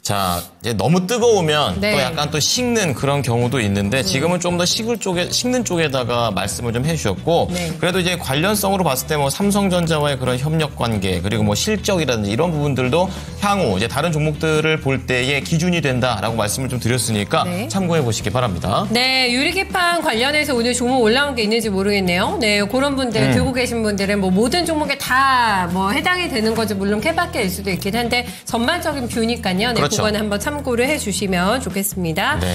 자, 이제 너무 뜨거우면 네. 또 약간 또 식는 그런 경우도 있는데 지금은 좀 더 식는 쪽에다가 말씀을 좀 해주셨고 네. 그래도 이제 관련성으로 봤을 때 뭐 삼성전자와의 그런 협력 관계 그리고 뭐 실적이라든지 이런 부분들도 향후 이제 다른 종목들을 볼 때의 기준이 된다라고 말씀을 좀 드렸으니까 네. 참고해 보시기 바랍니다. 네, 유리기판 관련해서 오늘 종목 올라온 게 있는지 모르겠네요. 네, 그런 분들 들고 계신 분들은 뭐 모든 종목에 다 뭐 해당이 되는 거지 물론 케바케일 수도 있긴 한데 전반적인 뷰니까요. 네, 그렇죠. 그거는 한번 참고를 해주시면 좋겠습니다. 네.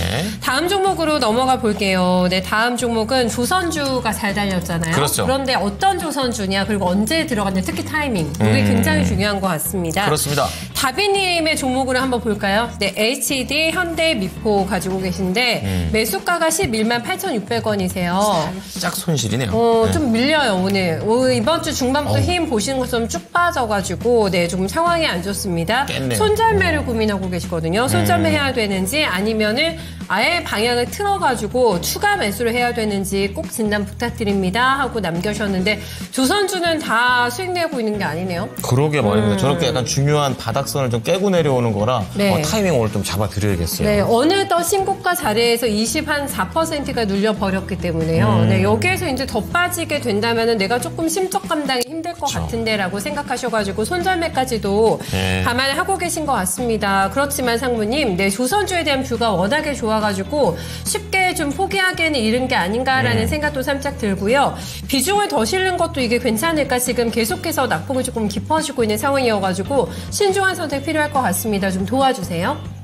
다음 종목으로 넘어가 볼게요. 네, 다음 종목은 조선주가 잘 달렸잖아요. 그렇죠. 그런데 어떤 조선주냐 그리고 언제 들어갔냐 특히 타이밍 이게 굉장히 중요한 것 같습니다. 그렇습니다. 다비님의 종목으로 한번 볼까요? 네, HD, 현대, 미포 가지고 계신데 매수가가 11만 8,600원이세요. 살짝 손실이네요. 네. 좀 밀려요, 오늘. 이번 주 중반부터 힘 보시는 것처럼 쭉 빠져가지고, 네, 조금 상황이 안 좋습니다. 깼네요. 손절매를 고민하고 계시거든요. 손절매 해야 되는지 아니면은 아예 방향을 틀어가지고 추가 매수를 해야 되는지 꼭 진단 부탁드립니다 하고 남겨주셨는데 조선주는 다 수익 내고 있는 게 아니네요. 그러게 말입니다. 저렇게 약간 중요한 바닥선을 좀 깨고 내려오는 거라 네. 타이밍 오늘 좀 잡아드려야겠어요. 네, 어느덧 신고가 자리에서 4%가 눌려버렸기 때문에요. 네, 여기에서 이제 더 빠지게 된다면은 내가 조금 심적 감당이 힘들 것 같은데라고 생각하셔가지고 손절매까지도 네. 감안을 하고 계신 것 같습니다. 그렇지만 상무님, 네, 조선주에 대한 뷰가 워낙에 좋아가지고 쉽게 좀 포기하기에는 이른 게 아닌가라는 생각도 살짝 들고요. 비중을 더 실는 것도 이게 괜찮을까 지금 계속해서 낙폭이 조금 깊어지고 있는 상황이어가지고 신중한 선택 필요할 것 같습니다. 좀 도와주세요.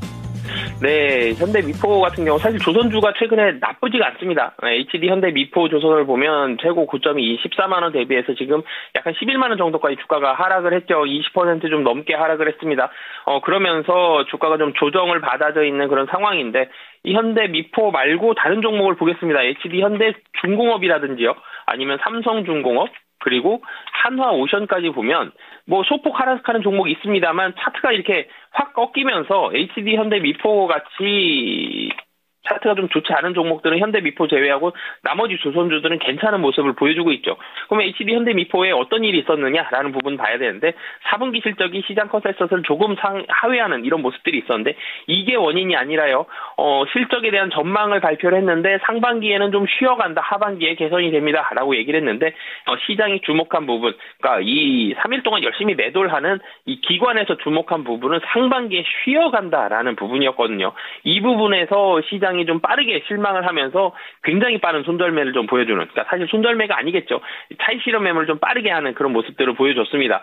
네, 현대 미포 같은 경우 사실 조선주가 최근에 나쁘지가 않습니다. HD 현대 미포 조선을 보면 최고 고점이 14만 원 대비해서 지금 약간 11만 원 정도까지 주가가 하락을 했죠. 20% 좀 넘게 하락을 했습니다. 그러면서 주가가 좀 조정을 받아져 있는 그런 상황인데 이 현대 미포 말고 다른 종목을 보겠습니다. HD 현대 중공업이라든지요. 아니면 삼성중공업, 그리고 한화오션까지 보면 뭐 소폭 하락하는 종목이 있습니다만 차트가 이렇게 확 꺾이면서 HD 현대미포 같이 차트가 좀 좋지 않은 종목들은 현대미포 제외하고 나머지 조선주들은 괜찮은 모습을 보여주고 있죠. 그러면 HD 현대미포에 어떤 일이 있었느냐라는 부분 봐야 되는데 4분기 실적이 시장 컨센서스를 조금 하회하는 이런 모습들이 있었는데 이게 원인이 아니라요. 실적에 대한 전망을 발표를 했는데 상반기에는 좀 쉬어간다. 하반기에 개선이 됩니다라고 얘기를 했는데 시장이 주목한 부분, 그러니까 이 3일 동안 열심히 매도를 하는 이 기관에서 주목한 부분은 상반기에 쉬어간다라는 부분이었거든요. 이 부분에서 시장이 좀 빠르게 실망을 하면서 굉장히 빠른 손절매를 좀 보여주는, 그러니까 사실 손절매가 아니겠죠. 차익 실현 매물을 좀 빠르게 하는 그런 모습들을 보여줬습니다.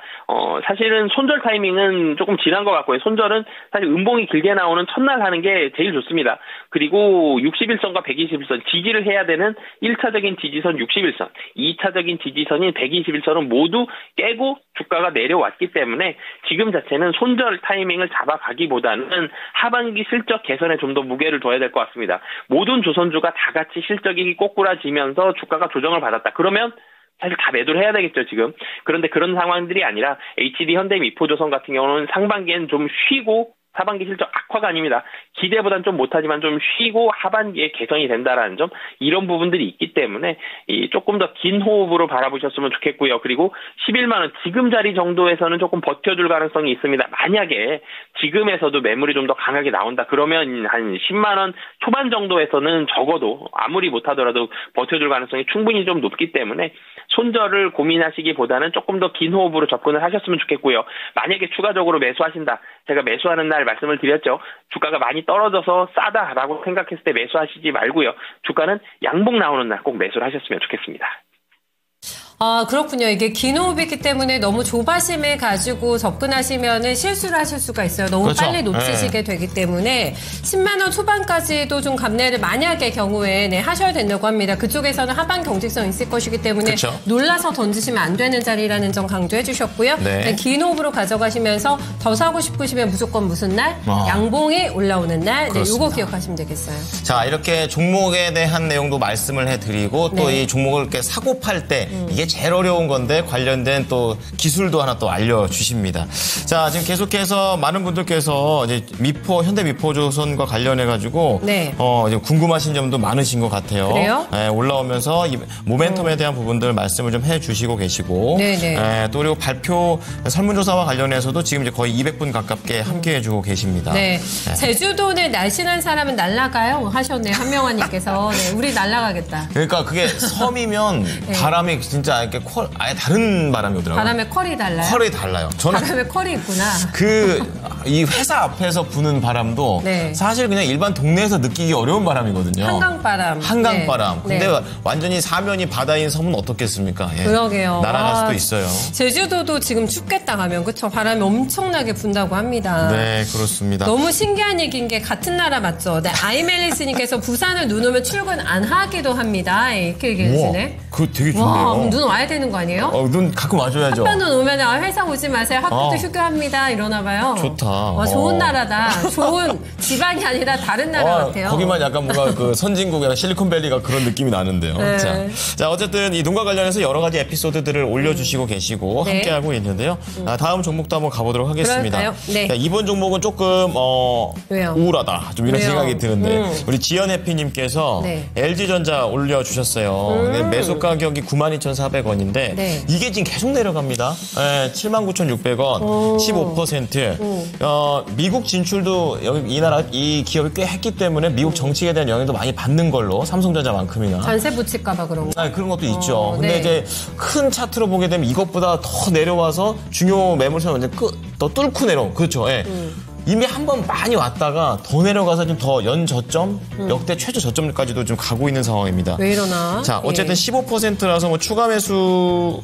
사실은 손절 타이밍은 조금 지난 것 같고요. 손절은 사실 음봉이 길게 나오는 첫날 하는 게 제일 좋습니다. 그리고 61선과 121선 지지를 해야 되는 1차적인 지지선 61선, 2차적인 지지선인 121선은 모두 깨고 주가가 내려왔기 때문에 지금 자체는 손절 타이밍을 잡아가기보다는 하반기 실적 개선에 좀 더 무게를 둬야 될 것 같습니다. 모든 조선주가 다 같이 실적이 꼬꾸라지면서 주가가 조정을 받았다. 그러면 사실 다 매도를 해야 되겠죠, 지금. 그런데 그런 상황들이 아니라 HD 현대미포조선 같은 경우는 상반기엔 좀 쉬고 하반기 실적 악화가 아닙니다. 기대보다는 좀 못하지만 좀 쉬고 하반기에 개선이 된다라는 점, 이런 부분들이 있기 때문에 조금 더 긴 호흡으로 바라보셨으면 좋겠고요. 그리고 11만 원 지금 자리 정도에서는 조금 버텨줄 가능성이 있습니다. 만약에 지금에서도 매물이 좀 더 강하게 나온다 그러면 한 10만 원 초반 정도에서는 적어도 아무리 못하더라도 버텨줄 가능성이 충분히 좀 높기 때문에 손절을 고민하시기보다는 조금 더 긴 호흡으로 접근을 하셨으면 좋겠고요. 만약에 추가적으로 매수하신다, 제가 매수하는 날 말씀을 드렸죠. 주가가 많이 떨어져서 싸다라고 생각했을 때 매수하시지 말고요. 주가는 양봉 나오는 날 꼭 매수를 하셨으면 좋겠습니다. 아, 그렇군요. 이게 긴 호흡이기 때문에 너무 조바심을 가지고 접근하시면은 실수를 하실 수가 있어요. 너무 그렇죠. 빨리 놓치시게 되기 때문에 10만 원 초반까지도 좀 감내를 만약의 경우에 하셔야 된다고 합니다. 그쪽에서는 하반 경직성 있을 것이기 때문에 그렇죠. 놀라서 던지시면 안 되는 자리라는 점 강조해 주셨고요. 네. 긴 호흡으로 가져가시면서 더 사고 싶으시면 무조건 무슨 날? 양봉이 올라오는 날. 네, 요거 기억하시면 되겠어요. 자, 이렇게 종목에 대한 내용도 말씀을 해드리고 또 이 종목을 이렇게 사고 팔 때 이게 제일 어려운 건데 관련된 또 기술도 하나 또 알려주십니다. 자, 지금 계속해서 많은 분들께서 이제 현대미포조선과 관련해가지고 네. 이제 궁금하신 점도 많으신 것 같아요. 그래요? 네, 올라오면서 이 모멘텀에 대한 부분들 말씀을 좀 해주시고 계시고, 또 그리고 발표 설문조사와 관련해서도 지금 이제 거의 200분 가깝게 함께해주고 계십니다. 네. 제주도는 날씬한 사람은 날아가요 하셨네요. 한명환님께서. 네, 우리 날아가겠다. 그러니까 그게 섬이면 바람이 진짜 이렇게 아예 다른 바람이 오더라고요. 바람에 컬이 달라요? 컬이 달라요. 저는 바람에 컬이 있구나. 이 회사 앞에서 부는 바람도 사실 그냥 일반 동네에서 느끼기 어려운 바람이거든요. 한강바람. 한강바람. 네. 근데 완전히 사면이 바다인 섬은 어떻겠습니까? 예. 그러게요. 날아갈 수도 있어요. 제주도도 지금 춥겠다 하면 그쵸? 바람이 엄청나게 분다고 합니다. 네, 그렇습니다. 너무 신기한 얘기인 게 같은 나라 맞죠? 네, 아이멜리스님께서 부산을 눈 오면 출근 안 하기도 합니다. 이렇게 얘기해 주시네. 그거 되게 좋네요. 와, 그럼 눈 와야 되는 거 아니에요? 눈 가끔 와줘야죠. 한편눈 오면 회사 오지 마세요. 학교도 휴교합니다. 이러나 봐요. 좋다. 와, 좋은 나라다. 좋은 지방이 아니라 다른 나라 같아요. 거기만 약간 뭔가 그 선진국이나 실리콘밸리가 그런 느낌이 나는데요. 네. 자, 어쨌든 이 눈과 관련해서 여러 가지 에피소드들을 올려주시고 계시고 함께하고 있는데요. 다음 종목도 한번 가보도록 하겠습니다. 그럴까요? 네. 자, 이번 종목은 조금 왜요? 우울하다. 좀 이런 왜요? 생각이 드는데 우리 지연해피님께서 LG전자 올려주셨어요. 매수 가격이 92,400원인데 이게 지금 계속 내려갑니다. 79,600원, 15%. 미국 진출도 여기 이 나라 이 기업이 꽤 했기 때문에 미국 정책에 대한 영향도 많이 받는 걸로 삼성전자만큼이나 전세 붙일까봐 그런 거. 그런 것도 있죠. 근데 이제 큰 차트로 보게 되면 이것보다 더 내려와서 중요 매물선 완전 더 뚫고 내려온. 그렇죠. 이미 한 번 많이 왔다가 더 내려가서 좀 더 연저점, 역대 최저 저점까지도 좀 가고 있는 상황입니다. 왜 이러나? 자, 어쨌든 15%라서 뭐 추가 매수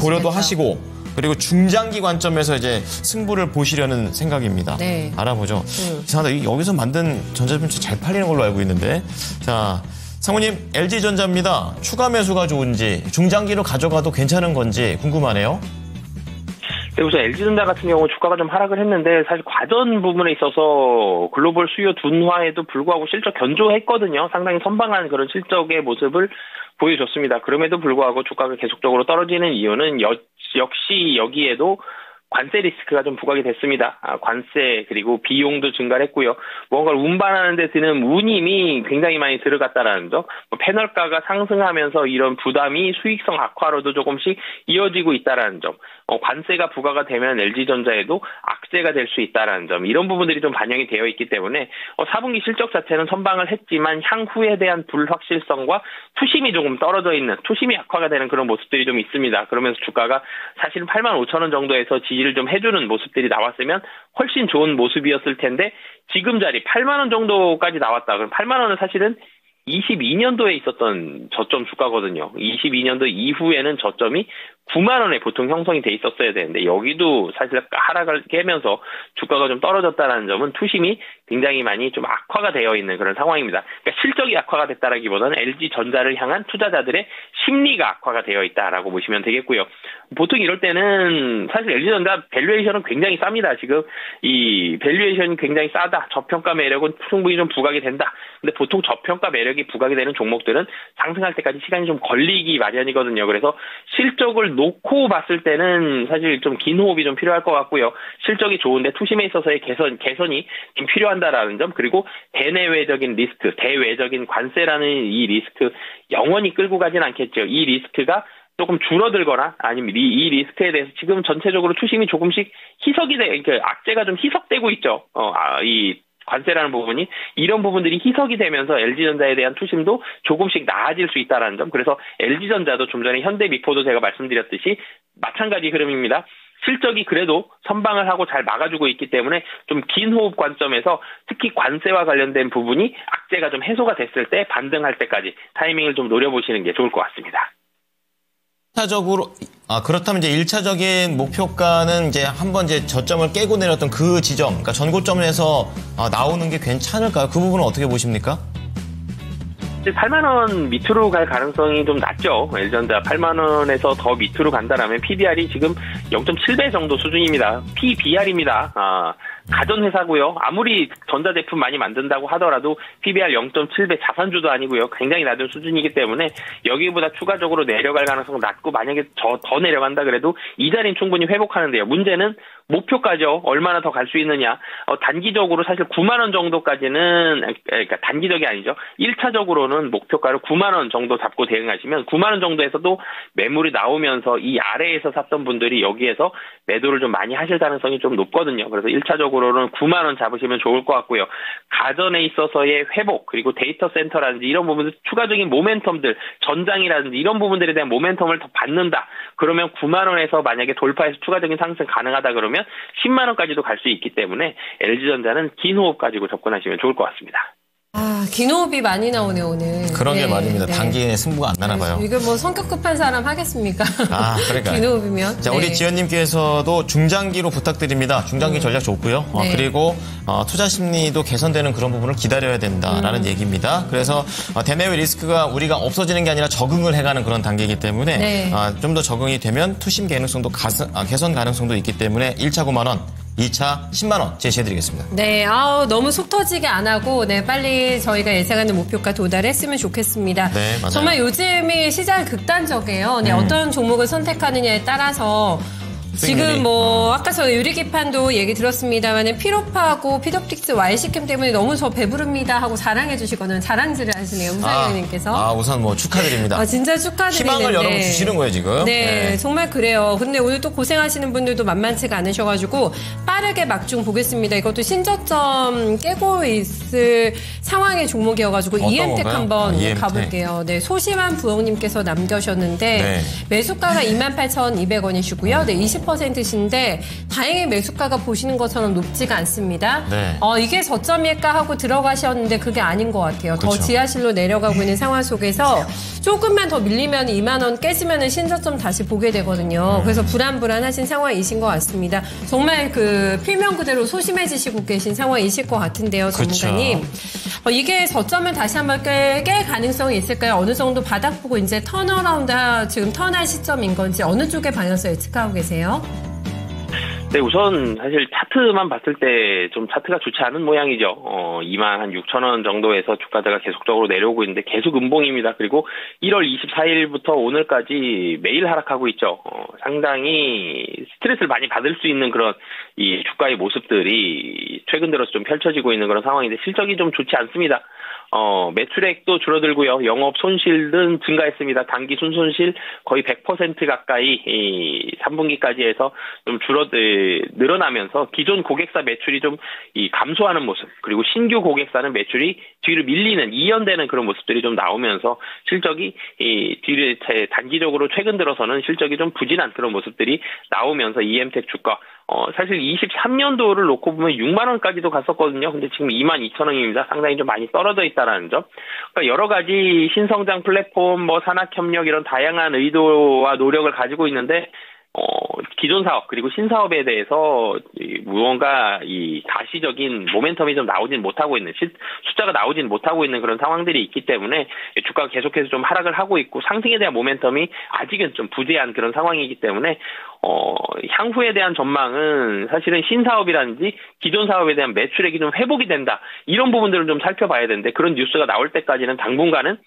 고려도 하시고, 그리고 중장기 관점에서 이제 승부를 보시려는 생각입니다. 알아보죠. 이상하다. 여기서 만든 전자제품 잘 팔리는 걸로 알고 있는데. 자, 상무님, LG전자입니다. 추가 매수가 좋은지, 중장기로 가져가도 괜찮은 건지 궁금하네요. 네, 우선 LG전자 같은 경우 주가가 좀 하락을 했는데 사실 과전 부분에 있어서 글로벌 수요 둔화에도 불구하고 실적 견조했거든요. 상당히 선방한 그런 실적의 모습을 보여줬습니다. 그럼에도 불구하고 주가가 계속적으로 떨어지는 이유는 역시 여기에도 관세 리스크가 좀 부각이 됐습니다. 관세 그리고 비용도 증가를 했고요. 뭔가를 운반하는 데 드는 운임이 굉장히 많이 들어갔다라는 점, 패널가가 상승하면서 이런 부담이 수익성 악화로도 조금씩 이어지고 있다라는 점, 관세가 부과가 되면 LG전자에도 악재가 될 수 있다라는 점, 이런 부분들이 좀 반영이 되어 있기 때문에 4분기 실적 자체는 선방을 했지만 향후에 대한 불확실성과 투심이 조금 떨어져 있는, 투심이 악화가 되는 그런 모습들이 좀 있습니다. 그러면서 주가가 사실은 85,000원 정도에서 지지를 좀 해주는 모습들이 나왔으면 훨씬 좋은 모습이었을 텐데, 지금 자리 8만원 정도까지 나왔다. 그럼 8만원은 사실은 22년도에 있었던 저점 주가거든요. 22년도 이후에는 저점이 9만 원에 보통 형성이 돼 있었어야 되는데, 여기도 사실 하락을 깨면서 주가가 좀 떨어졌다는 점은 투심이 굉장히 많이 좀 악화가 되어 있는 그런 상황입니다. 그러니까 실적이 악화가 됐다라기보다는 LG전자를 향한 투자자들의 심리가 악화가 되어 있다라고 보시면 되겠고요. 보통 이럴 때는 사실 LG전자 밸류에이션은 굉장히 쌉니다. 지금 이 밸류에이션이 굉장히 싸다, 저평가 매력은 충분히 좀 부각이 된다. 근데 보통 저평가 매력이 부각이 되는 종목들은 상승할 때까지 시간이 좀 걸리기 마련이거든요. 그래서 실적을 놓고 봤을 때는 사실 좀 긴 호흡이 좀 필요할 것 같고요. 실적이 좋은데 투심에 있어서의 개선이 좀 필요한다라는 점, 그리고 대내외적인 리스크, 대외적인 관세라는 이 리스크 영원히 끌고 가진 않겠죠. 이 리스크가 조금 줄어들거나 아니면 이 리스크에 대해서 지금 전체적으로 투심이 조금씩 악재가 좀 희석되고 있죠. 이 관세라는 부분이, 이런 부분들이 희석이 되면서 LG전자에 대한 투심도 조금씩 나아질 수 있다는 점. 그래서 LG전자도 좀 전에 현대미포도 제가 말씀드렸듯이 마찬가지 흐름입니다. 실적이 그래도 선방을 하고 잘 막아주고 있기 때문에 좀 긴 호흡 관점에서 특히 관세와 관련된 부분이 악재가 좀 해소가 됐을 때 반등할 때까지 타이밍을 좀 노려보시는 게 좋을 것 같습니다. 1차적으로, 그렇다면 이제 1차적인 목표가는 이제 한번 이제 저점을 깨고 내렸던 그 지점, 그러니까 전고점에서 나오는 게 괜찮을까요? 그 부분은 어떻게 보십니까? 8만원 밑으로 갈 가능성이 좀 낮죠. LG전자 8만원에서 더 밑으로 간다라면 PBR이 지금 0.7배 정도 수준입니다. PBR입니다. 가전회사고요. 아무리 전자제품 많이 만든다고 하더라도 PBR 0.7배 자산주도 아니고요. 굉장히 낮은 수준이기 때문에 여기보다 추가적으로 내려갈 가능성은 낮고, 만약에 더 내려간다 그래도 이 자리는 충분히 회복하는데요. 문제는 목표가죠. 얼마나 더 갈 수 있느냐. 단기적으로 사실 9만 원 정도까지는, 그러니까 단기적이 아니죠. 1차적으로는 목표가를 9만 원 정도 잡고 대응하시면 9만 원 정도에서도 매물이 나오면서 이 아래에서 샀던 분들이 여기에서 매도를 좀 많이 하실 가능성이 좀 높거든요. 그래서 1차적으로는 9만 원 잡으시면 좋을 것 같고요. 가전에 있어서의 회복, 그리고 데이터 센터라든지 이런 부분들, 추가적인 모멘텀들, 전장이라든지 이런 부분들에 대한 모멘텀을 더 받는다. 그러면 9만 원에서 만약에 돌파해서 추가적인 상승 가능하다 그러면 10만 원까지도 갈 수 있기 때문에 LG전자는 긴 호흡 가지고 접근하시면 좋을 것 같습니다. 긴 호흡이 많이 나오네요, 오늘. 그런 게 말입니다. 단기에 승부가 안 나나 봐요. 이거 뭐 성격 급한 사람 하겠습니까? 그러니까. 긴 호흡이면. 자, 우리 지연님께서도 중장기로 부탁드립니다. 중장기 전략 좋고요. 그리고 투자 심리도 개선되는 그런 부분을 기다려야 된다라는 얘기입니다. 그래서 대내외 리스크가 우리가 없어지는 게 아니라 적응을 해가는 그런 단계이기 때문에 좀 더 적응이 되면 투심 개능성도 개선 가능성도 있기 때문에 1차 9만 원, 2차 10만 원 제시해드리겠습니다. 네, 너무 속 터지게 안 하고 빨리 저희가 예상하는 목표가 도달했으면 좋겠습니다. 네, 맞아요. 정말 요즘이 시장이 극단적이에요. 어떤 종목을 선택하느냐에 따라서 지금 아까 저 유리기판도 얘기 들었습니다만 피로파하고 피도픽스 Y시캠 때문에 너무 저 배부릅니다 하고 자랑해 주시거든요. 자랑질을 하시네요. 우상현님께서. 우선 축하드립니다. 진짜 축하드리는데. 희망을 여러분 주시는 거예요, 지금. 네, 정말 그래요. 근데 오늘 또 고생하시는 분들도 만만치가 않으셔가지고 빠르게 막중 보겠습니다. 이것도 신저점 깨고 있을 상황의 종목이어가지고 EM텍 한번 가볼게요. 네, 소심한 부엉님께서 남겨주셨는데 매수가가 28,200원이시고요. 네, 20%신데 다행히 매수가가 보시는 것처럼 높지가 않습니다. 이게 저점일까 하고 들어가셨는데 그게 아닌 것 같아요. 더 지하실로 내려가고 있는 상황 속에서 조금만 더 밀리면 2만 원 깨지면 신저점 다시 보게 되거든요. 그래서 불안불안하신 상황이신 것 같습니다. 정말 필명 그대로 소심해지시고 계신 상황이실 것 같은데요, 전문가님. 이게 저점을 다시 한번 깰 가능성이 있을까요? 어느 정도 바닥 보고 이제 턴어라운드 지금 턴할 시점인 건지 어느 쪽의 방향성 예측하고 계세요? 네, 우선 사실 차트만 봤을 때 좀 차트가 좋지 않은 모양이죠. 26,000원 정도에서 주가가 계속적으로 내려오고 있는데 계속 음봉입니다. 그리고 1월 24일부터 오늘까지 매일 하락하고 있죠. 상당히 스트레스를 많이 받을 수 있는 그런 이 주가의 모습들이 최근 들어서 좀 펼쳐지고 있는 그런 상황인데 실적이 좀 좋지 않습니다. 매출액도 줄어들고요. 영업 손실은 증가했습니다. 단기 순손실 거의 100% 가까이 3분기까지 해서 좀 늘어나면서 기존 고객사 매출이 좀 감소하는 모습, 그리고 신규 고객사는 매출이 뒤로 밀리는 이연되는 그런 모습들이 좀 나오면서 실적이 뒤를 단기적으로 최근 들어서는 실적이 좀 부진한 그런 모습들이 나오면서 EM텍 주가 사실 23년도를 놓고 보면 6만 원까지도 갔었거든요. 근데 지금 22,000원입니다. 상당히 좀 많이 떨어져 있다라는 점. 그러니까 여러 가지 신성장 플랫폼, 산학협력 이런 다양한 의도와 노력을 가지고 있는데 기존 사업 그리고 신사업에 대해서 무언가 이 가시적인 모멘텀이 좀 나오진 못하고 있는 숫자가 나오진 못하고 있는 그런 상황들이 있기 때문에 주가가 계속해서 좀 하락을 하고 있고 상승에 대한 모멘텀이 아직은 좀 부재한 그런 상황이기 때문에 향후에 대한 전망은 사실은 신사업이라든지 기존 사업에 대한 매출액이 좀 회복이 된다 이런 부분들을 좀 살펴봐야 되는데 그런 뉴스가 나올 때까지는 당분간은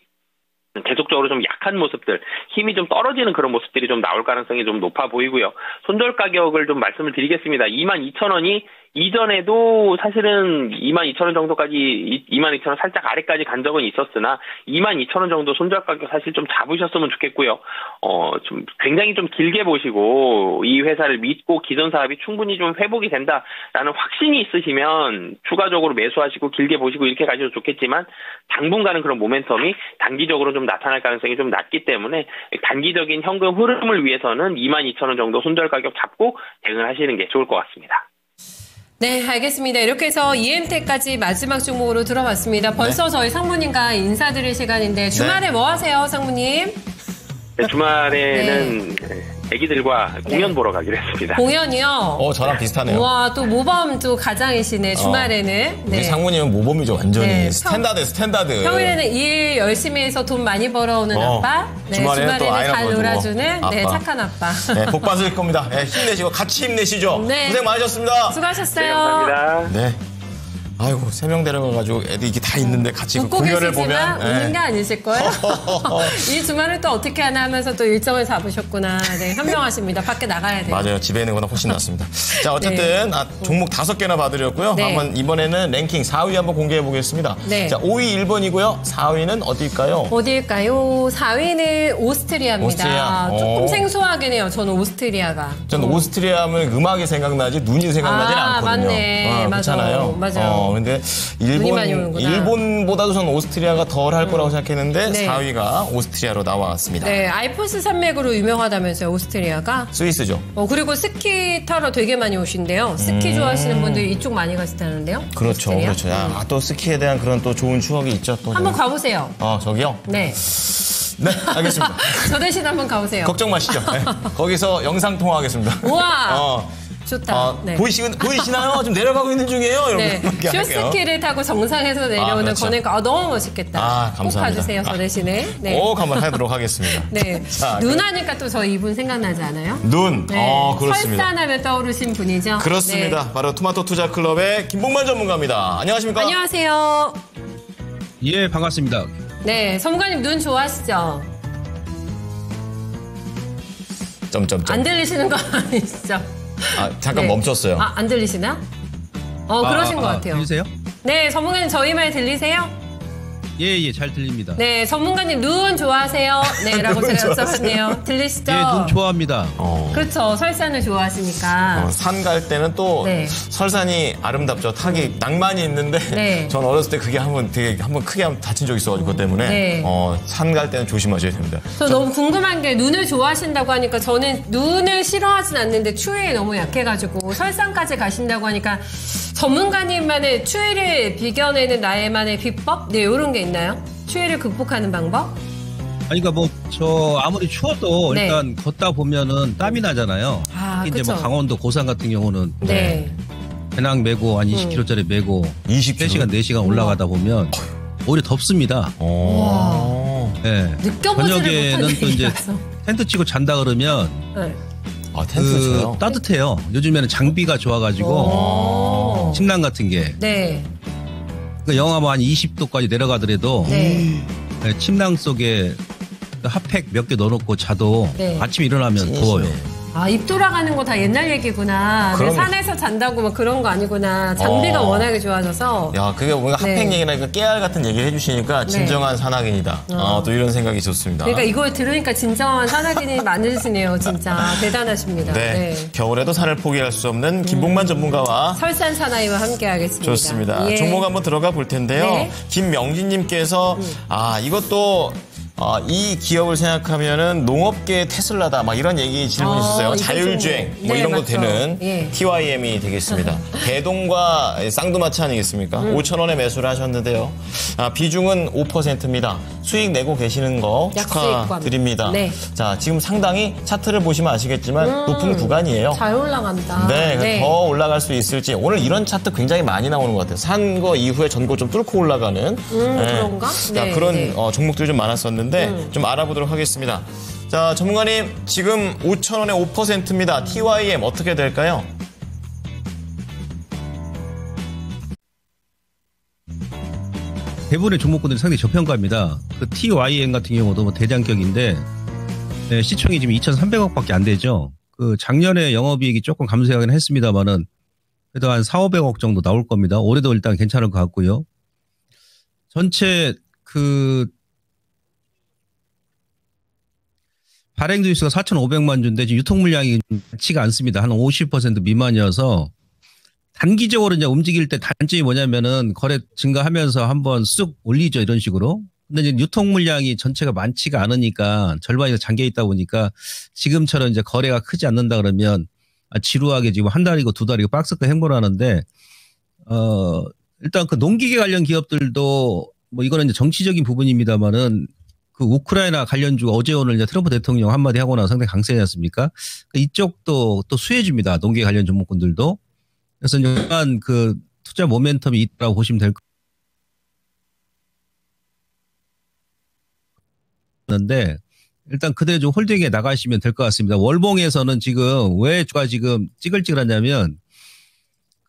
계속적으로 좀 약한 모습들, 힘이 좀 떨어지는 그런 모습들이 좀 나올 가능성이 좀 높아 보이고요. 손절 가격을 좀 말씀을 드리겠습니다. 22,000원이 이전에도 사실은 22,000원 정도까지 22,000원 살짝 아래까지 간 적은 있었으나 22,000원 정도 손절 가격 사실 좀 잡으셨으면 좋겠고요. 좀 굉장히 좀 길게 보시고 이 회사를 믿고 기존 사업이 충분히 좀 회복이 된다라는 확신이 있으시면 추가적으로 매수하시고 길게 보시고 이렇게 가셔도 좋겠지만 당분간은 그런 모멘텀이 단기적으로 좀 나타날 가능성이 좀 낮기 때문에 단기적인 현금 흐름을 위해서는 22,000원 정도 손절 가격 잡고 대응하시는 게 좋을 것 같습니다. 네, 알겠습니다. 이렇게 해서 EM텍까지 마지막 종목으로 들어봤습니다. 벌써 저희 상무님과 인사드릴 시간인데 주말에 뭐 하세요, 상무님? 네, 주말에는 애기들과 공연 보러 가기로 했습니다. 공연이요? 저랑 비슷하네요. 와, 또 모범 또 가장이시네, 주말에는. 우리 상무님은 모범이죠, 완전히. 네, 스탠다드. 평일에는 일 열심히 해서 돈 많이 벌어오는 아빠. 네, 주말에는 또 아이랑 잘 놀아주는 아빠. 네, 착한 아빠. 네, 복 받을 겁니다. 네, 힘내시고 같이 힘내시죠. 네. 고생 많으셨습니다. 수고하셨어요. 네, 감사합니다. 네. 아이고, 3명 데려가가지고 애들 이게 다 있는데 같이 그 웃고 공연을 계시지만 보면. 웃는 게 아니실 거예요. 이 주말을 또 어떻게 하나 하면서 또 일정을 잡으셨구나. 네, 현명하십니다. 밖에 나가야 돼요. 맞아요. 집에 있는 거보다 훨씬 낫습니다. 자, 어쨌든 종목 5개나 봐드렸고요. 네. 한번 이번에는 랭킹 4위 한번 공개해 보겠습니다. 네. 자, 5위 1번이고요. 4위는 어디일까요? 어디일까요? 4위는 오스트리아입니다. 오스트리아. 조금 생소하긴 해요. 저는 오스트리아가. 전 오스트리아 하면 음악이 생각나지 눈이 생각나지는 않거든요. 맞네. 맞아. 그렇잖아요. 맞아요. 근데 눈이 많이 오는구나. 일본보다도 전 오스트리아가 덜 할 거라고 생각했는데 네. 4위가 오스트리아로 나왔습니다. 네, 알프스 산맥으로 유명하다면서요, 오스트리아가. 스위스죠. 그리고 스키 타러 되게 많이 오신대요. 스키 좋아하시는 분들이 이쪽 많이 가시다는데요. 그렇죠. 오스트리아? 그렇죠. 야, 또 스키에 대한 그런 또 좋은 추억이 있죠. 또 한번 가보세요. 저기요? 네. 네, 알겠습니다. 저 대신 한번 가보세요. 걱정 마시죠. 네. 거기서 영상 통화하겠습니다. 우와! 좋다. 네. 보이시나요? 좀 내려가고 있는 중이에요. 네. 이렇게 할게요. 쇼스키를 타고 정상에서 내려오는 그렇죠. 거니까 너무 멋있겠다. 감사합니다. 꼭 봐주세요, 저 대신에. 네. 꼭 한번 하도록 하겠습니다. 네. 자, 눈 하니까 또 저 이분 생각나지 않아요? 눈. 네. 그렇습니다. 설산하면 떠오르신 분이죠. 그렇습니다. 네. 바로 토마토 투자클럽의 김봉만 전문가입니다. 안녕하십니까? 안녕하세요. 예, 반갑습니다. 네, 선무관님 눈 좋아하시죠? 점점점. 안 들리시는 거 아니시죠? 잠깐 네. 멈췄어요. 안 들리시나? 그러신 것 같아요. 들리세요? 네, 전문가님 저희 말 들리세요? 예, 잘 들립니다. 네, 전문가님 눈 좋아하세요? 네, 라고 제가 여쭤봤네요. 들리시죠? 예, 눈 좋아합니다. 그렇죠. 설산을 좋아하시니까. 산 갈 때는 또 네. 설산이 아름답죠. 타기 낭만이 있는데 네. 전 어렸을 때 그게 한번 크게 다친 적이 있어가지고 그것 때문에 네. 산 갈 때는 조심하셔야 됩니다. 저 너무 궁금한 게 눈을 좋아하신다고 하니까 저는 눈을 싫어하진 않는데 추위에 너무 약해가지고 설산까지 가신다고 하니까 전문가님만의 추위를 비겨내는 나의만의 비법? 네, 이런 게 있나요? 추위를 극복하는 방법? 아니, 그러니까 아무리 추워도 네. 일단 걷다 보면은 땀이 나잖아요. 특히 이제 그쵸. 강원도 고산 같은 경우는 네. 배낭 메고 한 20kg짜리 메고 20kg? 3시간, 4시간 올라가다 보면 오히려 덥습니다. 와. 예. 느껴보지를 저녁에는 못한 또 이제 얘기라서. 텐트 치고 잔다 그러면 네. 아, 텐트 쳐요? 따뜻해요. 요즘에는 장비가 좋아가지고 침낭 같은 게 네. 그러니까 영하 뭐 한 20도까지 내려가더라도 네. 침낭 속에 핫팩 몇 개 넣어놓고 자도 네. 아침에 일어나면 더워요. 아, 입 돌아가는 거 다 옛날 얘기구나. 그럼- 산에서 잔다고 막 그런 거 아니구나. 장비가 워낙에 좋아져서. 야, 그게 뭔가 네. 핫팩 얘기나 그 깨알 같은 얘기를 해주시니까 진정한 산악인이다. 또 이런 생각이 좋습니다. 그러니까 이걸 들으니까 진정한 산악인이 많으시네요, 진짜. 대단하십니다. 네. 네. 겨울에도 산을 포기할 수 없는 김봉만 전문가와 설산 사나이와 함께 하겠습니다. 좋습니다. 예. 종목 한번 들어가 볼 텐데요. 네. 김명진님께서 이것도 이 기업을 생각하면은 농업계 테슬라다 막 이런 얘기 질문이 있었어요. 이거 자율주행 좀- 뭐 네, 이런 거 맞죠. 되는 예. TYM이 되겠습니다. 대동과 쌍두마치 아니겠습니까? 5,000원에 매수를 하셨는데요. 비중은 5%입니다. 수익 내고 계시는 거 약수익권. 축하드립니다. 네. 자, 지금 상당히 차트를 보시면 아시겠지만 높은 구간이에요. 잘 올라간다. 네, 더 올라갈 수 있을지. 오늘 이런 차트 굉장히 많이 나오는 것 같아요. 산 거 이후에 전고 좀 뚫고 올라가는 그런가? 자, 네, 그런 네. 종목들이 좀 많았었는데 좀 알아보도록 하겠습니다. 자, 전문가님 지금 5,000원에 5%입니다. TYM 어떻게 될까요? 대부분의 종목군들이 상당히 저평가입니다. 그 TYM 같은 경우도 뭐 대장격인데 시총이 지금 2,300억밖에 안 되죠. 그 작년에 영업이익이 조금 감소하긴 했습니다만은 그래도 한 4,500억 정도 나올 겁니다. 올해도 일단 괜찮을 것 같고요. 전체 그 발행 주수가 4,500만 주인데 지금 유통 물량이 많지가 않습니다. 한 50% 미만이어서 단기적으로 이제 움직일 때 단점이 뭐냐면은 거래 증가하면서 한번 쑥 올리죠, 이런 식으로. 근데 이제 유통 물량이 전체가 많지가 않으니까 절반이 잠겨 있다 보니까 지금처럼 이제 거래가 크지 않는다 그러면 지루하게 지금 한 달이고 두 달이고 박스가 행보를 하는데 일단 그 농기계 관련 기업들도 뭐 이거는 이제 정치적인 부분입니다만은 그 우크라이나 관련주가 어제 오늘 이제 트럼프 대통령 한마디 하고 나서 상당히 강세지 않습니까? 이쪽도 또 수혜줍니다. 농기계 관련 종목군들도. 그래서 약간 그 투자 모멘텀이 있다고 보시면 될 건데 일단 그대로 좀 홀딩에 나가시면 될 것 같습니다. 월봉에서는 지금 왜 주가 지금 찌글찌글하냐면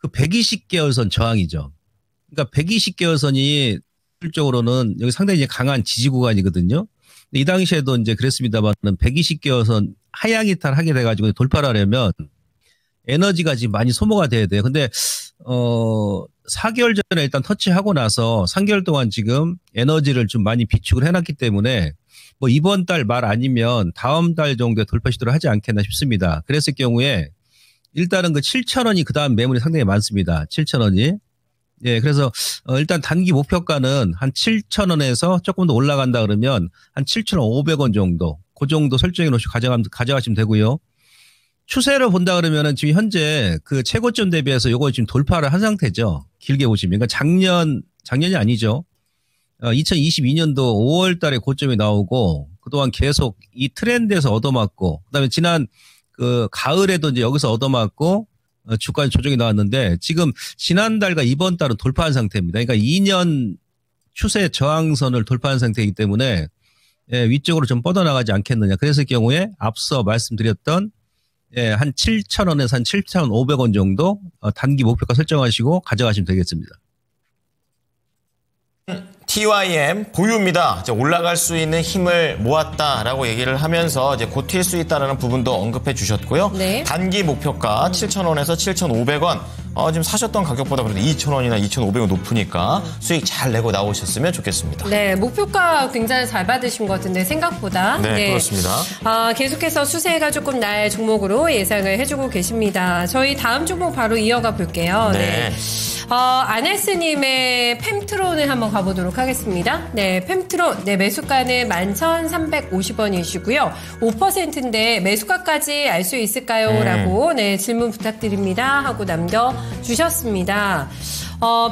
그 120개월선 저항이죠. 그러니까 120개월선이 실적으로는 여기 상당히 이제 강한 지지 구간이거든요. 근데 이 당시에도 이제 그랬습니다만은 120개월선 하향 이탈하게 돼가지고 돌파를 하려면 에너지가 지금 많이 소모가 돼야 돼요. 근데 4개월 전에 일단 터치하고 나서 3개월 동안 지금 에너지를 좀 많이 비축을 해놨기 때문에 뭐 이번 달 말 아니면 다음 달 정도에 돌파 시도를 하지 않겠나 싶습니다. 그랬을 경우에 일단은 그 7,000원이 그 다음 매물이 상당히 많습니다. 7,000원이. 예, 그래서 일단 단기 목표가는 한 7,000원에서 조금 더 올라간다 그러면 한 7,500원 정도, 그 정도 설정해 놓으시고 가져가시면 되고요. 추세를 본다 그러면은 지금 현재 그 최고점 대비해서 요거 지금 돌파를 한 상태죠. 길게 보시면. 그러니까 작년이 아니죠. 2022년도 5월 달에 고점이 나오고 그동안 계속 이 트렌드에서 얻어맞고 그다음에 지난 그 가을에도 이제 여기서 얻어맞고 주가 조정이 나왔는데 지금 지난달과 이번 달은 돌파한 상태입니다. 그러니까 2년 추세 저항선을 돌파한 상태이기 때문에 위쪽으로 좀 뻗어나가지 않겠느냐. 그랬을 경우에 앞서 말씀드렸던 한 7,000원에서 한 7,500원 정도 단기 목표가 설정하시고 가져가시면 되겠습니다. TYM 보유입니다. 이제 올라갈 수 있는 힘을 모았다라고 얘기를 하면서 이제 곧 튈 수 있다라는 부분도 언급해 주셨고요. 네. 단기 목표가 7,000원에서 7,500원. 지금 사셨던 가격보다 그래도 2,000원이나 2,500원 높으니까 수익 잘 내고 나오셨으면 좋겠습니다. 네, 목표가 굉장히 잘 받으신 것 같은데 생각보다. 네, 그렇습니다. 계속해서 수세가 조금 날 종목으로 예상을 해주고 계십니다. 저희 다음 종목 바로 이어가 볼게요. 네. 아네스님의 펨트론을 한번 가보도록 하겠습니다. 네, 펨트론. 네, 매수가는 11,350원이시고요. 5%인데 매수가까지 알 수 있을까요? 라고 네, 질문 부탁드립니다. 하고 남겨주셨습니다.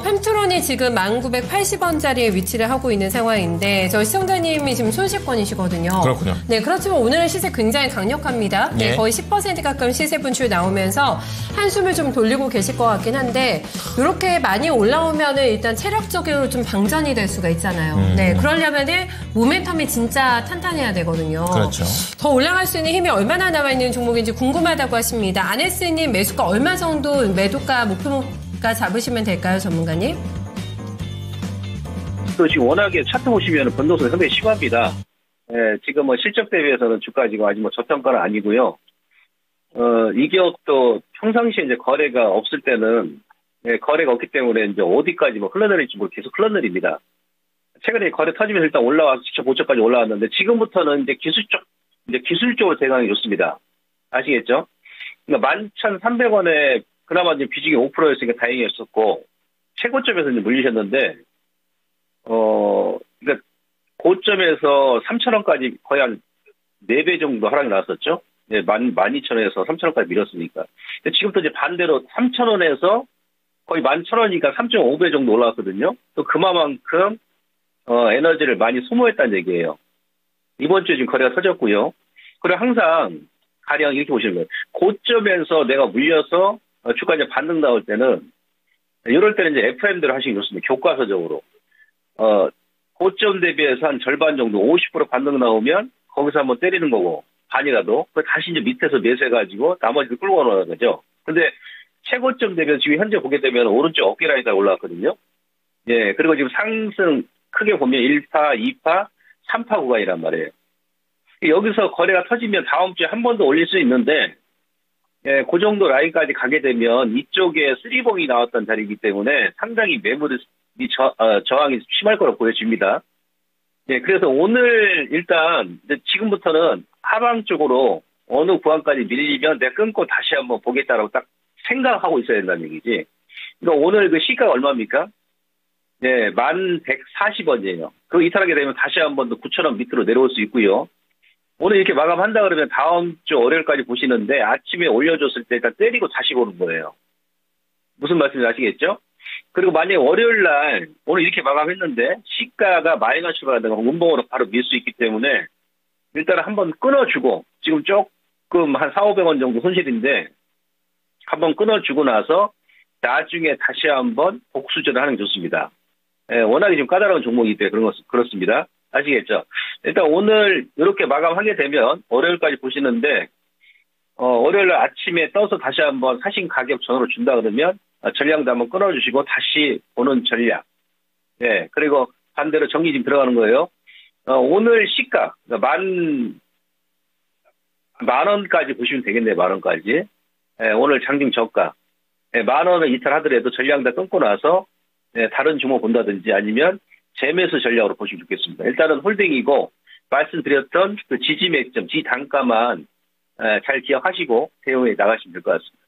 펜트론이 지금 1980원짜리에 위치를 하고 있는 상황인데 저희 시청자님이 지금 손실권이시거든요. 그렇군요. 네, 그렇지만 오늘은 시세 굉장히 강력합니다. 네, 예. 거의 10% 가까운 시세 분출 나오면서 한숨을 좀 돌리고 계실 것 같긴 한데 이렇게 많이 올라오면은 일단 체력적으로 좀 방전이 될 수가 있잖아요. 네, 그러려면은 모멘텀이 진짜 탄탄해야 되거든요. 그렇죠. 더 올라갈 수 있는 힘이 얼마나 남아있는 종목인지 궁금하다고 하십니다. 아네스님 매수가 얼마 정도 매도가 목표가 잡으시면 될까요, 전문가님? 또 지금 워낙에 차트 보시면 변동성이 상당히 심합니다. 지금 뭐 실적 대비해서는 주가 지금 아직 뭐 저평가는 아니고요. 이 기업도 평상시에 이제 거래가 없을 때는 거래가 없기 때문에 이제 어디까지 뭐 흘러내릴지 모르고 계속 흘러내립니다. 최근에 거래 터지면서 일단 올라와서 직접 5천까지 올라왔는데 지금부터는 이제 기술적으로 대응이 좋습니다. 아시겠죠? 그러니까 11,300원에 그나마 이제 비중이 5%였으니까 다행이었었고 최고점에서 이제 물리셨는데 그러니까 고점에서 3,000원까지 거의 한 4배 정도 하락이 나왔었죠. 네, 12,000원에서 3,000원까지 밀었으니까. 근데 지금도 이제 반대로 3,000원에서 거의 11,000원이니까 3.5배 정도 올라왔거든요. 또 그만큼 에너지를 많이 소모했다는 얘기예요. 이번 주에 지금 거래가 터졌고요. 그리고 항상 가령 이렇게 보시는 거예요. 고점에서 내가 물려서 주가 이제 반등 나올 때는 이럴 때는 이제 FM대로 하시기 좋습니다. 교과서적으로. 고점 대비해서 한 절반 정도 50% 반등 나오면 거기서 한번 때리는 거고 반이라도 다시 이제 밑에서 매수해가지고 나머지를 끌고 가는 거죠. 근데 최고점 대비해서 지금 현재 보게 되면 오른쪽 어깨 라인이 다 올라왔거든요. 예, 그리고 지금 상승 크게 보면 1파, 2파, 3파 구간이란 말이에요. 여기서 거래가 터지면 다음 주에 한 번 더 올릴 수 있는데, 예, 그 정도 라인까지 가게 되면 이쪽에 쓰리봉이 나왔던 자리이기 때문에 상당히 매물이 저항이 심할 거로 보여집니다. 예, 그래서 오늘 일단 이제 지금부터는 하방 쪽으로 어느 구간까지 밀리면 내가 끊고 다시 한번 보겠다라고 딱 생각하고 있어야 된다는 얘기지. 그러니까 오늘 그 시가가 얼마입니까? 네, 11,140원이에요. 그리고 이탈하게 되면 다시 한번 더 9,000원 밑으로 내려올 수 있고요. 오늘 이렇게 마감한다 그러면 다음 주 월요일까지 보시는데 아침에 올려줬을 때 일단 때리고 다시 보는 거예요. 무슨 말씀인지 아시겠죠? 그리고 만약에 월요일 날 오늘 이렇게 마감했는데 시가가 마이너스가 된다면 운봉으로 바로 밀 수 있기 때문에 일단은 한번 끊어주고 지금 조금 한 4,500원 정도 손실인데 한번 끊어주고 나서 나중에 다시 한번 복수전을 하는 게 좋습니다. 예, 워낙에 좀 까다로운 종목이기 때문에 그렇습니다. 아시겠죠? 일단 오늘 이렇게 마감하게 되면 월요일까지 보시는데 월요일 날 아침에 떠서 다시 한번 사신 가격 전후로 준다 그러면 전량도 한번 끊어주시고 다시 보는 전략. 예, 그리고 반대로 정리 지금 들어가는 거예요. 오늘 시가 만 원까지 보시면 되겠네요. 10,000원까지. 예, 오늘 장중 저가. 예, 10,000원을 이탈하더라도 전량 다 끊고 나서 예, 다른 종목 본다든지 아니면 재매수 전략으로 보시면 좋겠습니다. 일단은 홀딩이고 말씀드렸던 그 지지 맥점, 지 단가만 잘 기억하시고 대응해 나가시면 될 것 같습니다.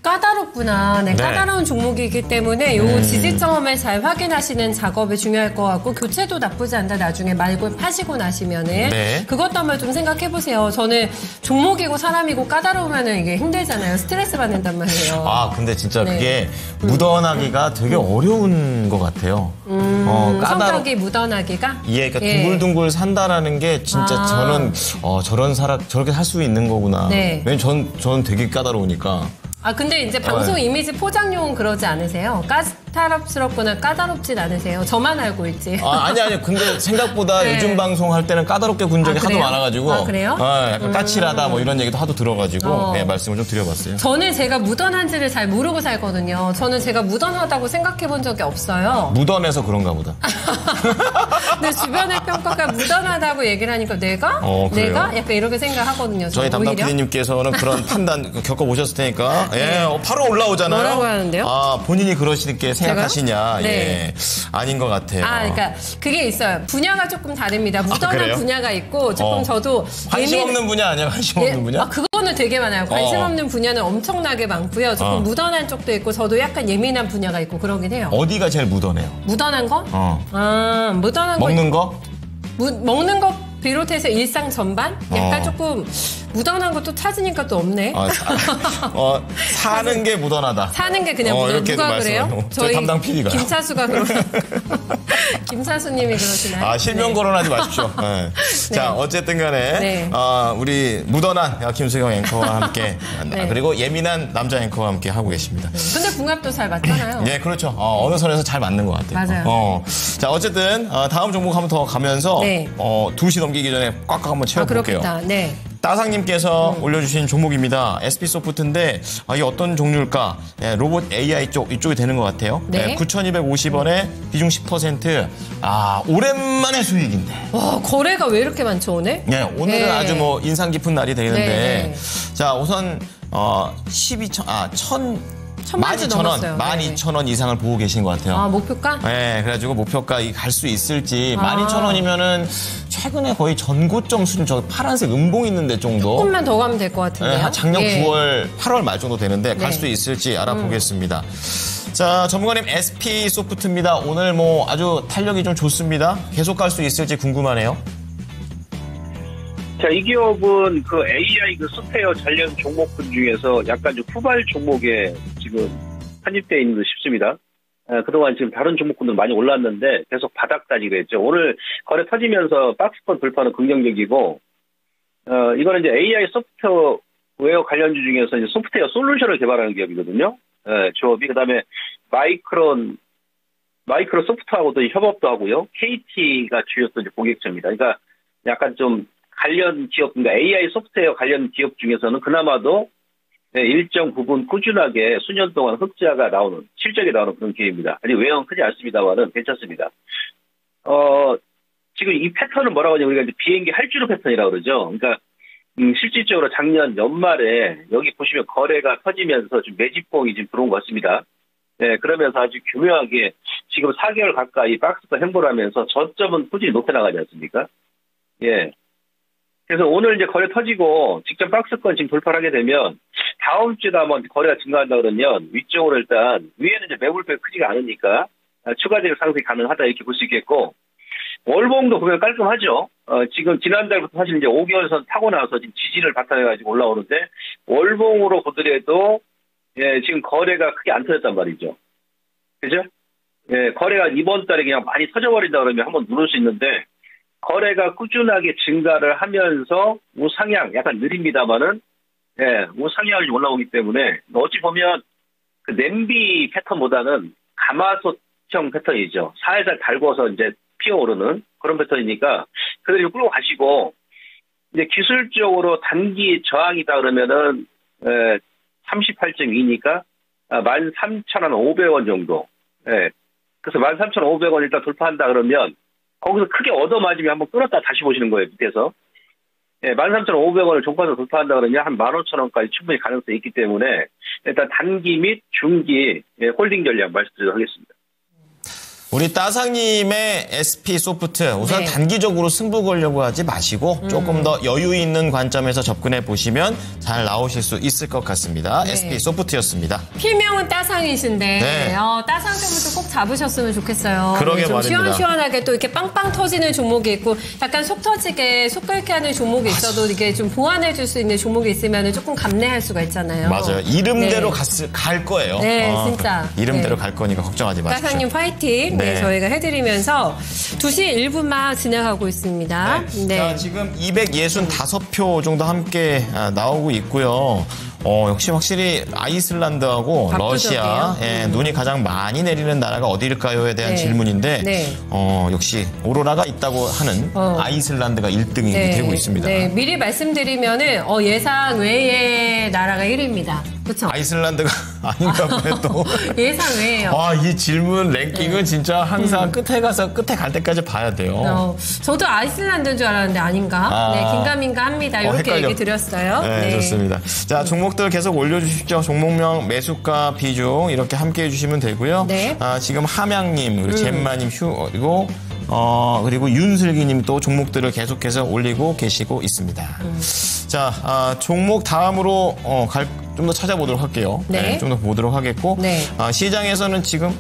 까다롭구나. 네, 네. 까다로운 종목이기 때문에 요 지지점을 잘 확인하시는 작업이 중요할 것 같고 교체도 나쁘지 않다. 나중에 말고 파시고 나시면은 네. 그것도 한번 좀 생각해 보세요. 저는 종목이고 사람이고 까다로우면은 이게 힘들잖아요. 스트레스 받는단 말이에요. 아, 근데 진짜 네. 그게 묻어나기가 되게 어려운 것 같아요. 성격이 묻어나기가? 예, 그러니까 둥글둥글 산다라는 게 진짜 저는 저런 저렇게 살 수 있는 거구나. 네. 왜냐면 저는 되게 까다로우니까. 아, 근데 이제 방송 이미지 포장용은 그러지 않으세요? 까다롭스럽거나 까다롭진 않으세요? 저만 알고 있지. 아니. 근데 생각보다 네. 요즘 방송할 때는 까다롭게 군 적이 하도 그래요? 많아가지고. 아, 그래요? 약간 까칠하다 뭐 이런 얘기도 하도 들어가지고 네, 말씀을 좀 드려봤어요. 저는 제가 무던한지를 잘 모르고 살거든요. 저는 제가 무던하다고 생각해 본 적이 없어요. 무던해서 그런가 보다. 근데 주변의 평가가 무던하다고 얘기를 하니까 내가? 그래요? 내가? 약간 이렇게 생각하거든요. 저희 담당 오히려. PD님께서는 그런 판단 겪어보셨을 테니까 바로 올라오잖아요. 뭐라고 하는데요? 아, 본인이 그러시게 생각하시냐. 네. 예, 아닌 것 같아요. 그러니까 그게 있어요. 분야가 조금 다릅니다. 무던한 그래요? 분야가 있고 조금 저도 관심 없는 분야 아니야? 관심 없는 분야? 그거는 되게 많아요. 관심 없는 분야는 엄청나게 많고요. 조금 무던한 쪽도 있고 저도 약간 예민한 분야가 있고 그러긴 해요. 어디가 제일 무던해요? 무던한 거? 무던한 먹는 거? 먹는 거 비롯해서 일상 전반? 약간 조금 묻어난 것도 찾으니까 또 없네. 사는 게 묻어나다. 사는 게 그냥 묻어나. 누가 그래요? 저희 담당 PD가. 김차수가 그러나. 김차수님이 그러시나요? 실명 거론하지 마십시오. 네. 자, 어쨌든 간에 우리 묻어난 김수경 앵커와 함께 그리고 예민한 남자 앵커와 함께 하고 계십니다. 근데 궁합도 잘 맞잖아요. 네, 그렇죠. 어느 선에서 잘 맞는 것 같아요. 맞아요. 자, 어쨌든 다음 종목 한번 더 가면서 2시 넘기기 전에 꽉꽉 한번 채워볼게요. 그렇겠다. 네. 따상님께서 올려주신 종목입니다. SP소프트인데 이게 어떤 종류일까? 로봇 AI 쪽 이쪽이 되는 것 같아요. 네. 9,250원에 비중 10%. 오랜만에 수익인데. 와, 거래가 왜 이렇게 많죠 오늘? 네, 오늘은 아주 뭐 인상 깊은 날이 되는데. 네. 자, 우선 12,000원, 12,000원 이상을 보고 계신 것 같아요. 목표가? 네, 그래가지고 목표가 갈 수 있을지 12,000원이면은 최근에 거의 전고점 수준 저 파란색 음봉 있는데 정도. 조금만 더 가면 될 것 같은데요. 네, 작년 9월, 8월 말 정도 되는데 갈 수 있을지 알아보겠습니다. 자, 전문가님 SP소프트입니다. 오늘 뭐 아주 탄력이 좀 좋습니다. 계속 갈 수 있을지 궁금하네요. 자, 이 기업은 그 AI 그 소프트웨어 관련 종목군 중에서 약간 좀 후발 종목에 지금 편입되어 있는 듯 싶습니다. 그동안 지금 다른 종목군들 많이 올랐는데 계속 바닥다니고 했죠. 오늘 거래 터지면서 박스권 돌파는 긍정적이고, 이거는 이제 AI 소프트웨어 관련주 중에서 이제 소프트웨어 솔루션을 개발하는 기업이거든요. 조업이. 그 다음에 마이크로소프트하고도 협업도 하고요. KT가 주요 또 이제 고객처입니다. 그러니까 약간 좀 관련 기업, 그러니까 AI 소프트웨어 관련 기업 중에서는 그나마도 일정 부분 꾸준하게 수년 동안 흑자가 나오는, 실적이 나오는 그런 기업입니다. 아직 외형 크지 않습니다만은 괜찮습니다. 지금 이 패턴은 뭐라고 하냐면 우리가 이제 비행기 할주로 패턴이라고 그러죠. 그러니까, 실질적으로 작년 연말에 여기 보시면 거래가 터지면서 좀 매집봉이 지금 들어온 것 같습니다. 네, 그러면서 아주 교묘하게 지금 4개월 가까이 박스권 횡보를 하면서 저점은 꾸준히 높여나가지 않습니까? 예. 그래서 오늘 이제 거래 터지고 직접 박스권 지금 돌파를 하게 되면 다음 주에도 아마 거래가 증가한다 그러면 위쪽으로 일단 위에는 이제 매물배가 크지가 않으니까 추가적인 상승이 가능하다 이렇게 볼 수 있겠고, 월봉도 보면 깔끔하죠. 지금 지난달부터 사실 이제 5개월선 타고 나서 지금 지지를 바탕해가지고 올라오는데 월봉으로 보더라도 지금 거래가 크게 안 터졌단 말이죠. 그죠? 예, 거래가 이번 달에 그냥 많이 터져버린다 그러면 한번 누를 수 있는데 거래가 꾸준하게 증가를 하면서 우상향, 약간 느립니다만은, 우상향이 올라오기 때문에, 어찌 보면, 그 냄비 패턴보다는 가마솥형 패턴이죠. 살살 달궈서 이제 피어오르는 그런 패턴이니까, 그대로 끌고 가시고, 이제 기술적으로 단기 저항이다 그러면은, 38.2니까, 13,500원 정도. 그래서 13,500원 일단 돌파한다 그러면, 거기서 크게 얻어맞으면 한번 끌었다 다시 보시는 거예요, 밑에서. 13,500원을 종가에서 돌파한다 그러면 한 15,000원까지 충분히 가능성이 있기 때문에 일단 단기 및 중기 홀딩 전략 말씀드리도록 하겠습니다. 우리 따상님의 SP소프트 우선 단기적으로 승부 걸려고 하지 마시고 조금 더 여유 있는 관점에서 접근해 보시면 잘 나오실 수 있을 것 같습니다. SP소프트였습니다. 필명은 따상이신데 따상점부터 꼭 잡으셨으면 좋겠어요. 그러게 좀 말입니다. 시원시원하게 또 이렇게 빵빵 터지는 종목이 있고 약간 속 터지게 속 끓게 하는 종목이 있어도 이게 좀 보완해 줄 수 있는 종목이 있으면 조금 감내할 수가 있잖아요. 맞아요. 이름대로 갈 거예요. 네, 진짜. 이름대로 갈 거니까 걱정하지 마십시오. 따상님 파이팅. 네, 저희가 해드리면서 2시 1분만 진행하고 있습니다. 자, 지금 265표 정도 함께 나오고 있고요. 역시 확실히 아이슬란드하고 러시아, 눈이 가장 많이 내리는 나라가 어디일까요에 대한 질문인데, 역시 오로라가 있다고 하는 아이슬란드가 1등이 되고 있습니다. 네, 미리 말씀드리면은 예상 외의 나라가 1위입니다. 그렇죠? 아이슬란드가 아닌가 보네 또. 예상 외예요. 이 질문 랭킹은 진짜 항상 끝에 갈 때까지 봐야 돼요. 저도 아이슬란드인 줄 알았는데 아닌가? 네, 긴가민가 합니다. 이렇게 헷갈려. 얘기 드렸어요. 네, 좋습니다. 자, 종목들 계속 올려주십시오. 종목명, 매수가, 비중 이렇게 함께 해주시면 되고요. 지금 함양님, 그리고 잼마님, 그리고 윤슬기님 또 종목들을 계속해서 올리고 계시고 있습니다. 자, 종목 다음으로 좀 더 찾아보도록 할게요. 좀 더 보도록 하겠고, 시장에서는 지금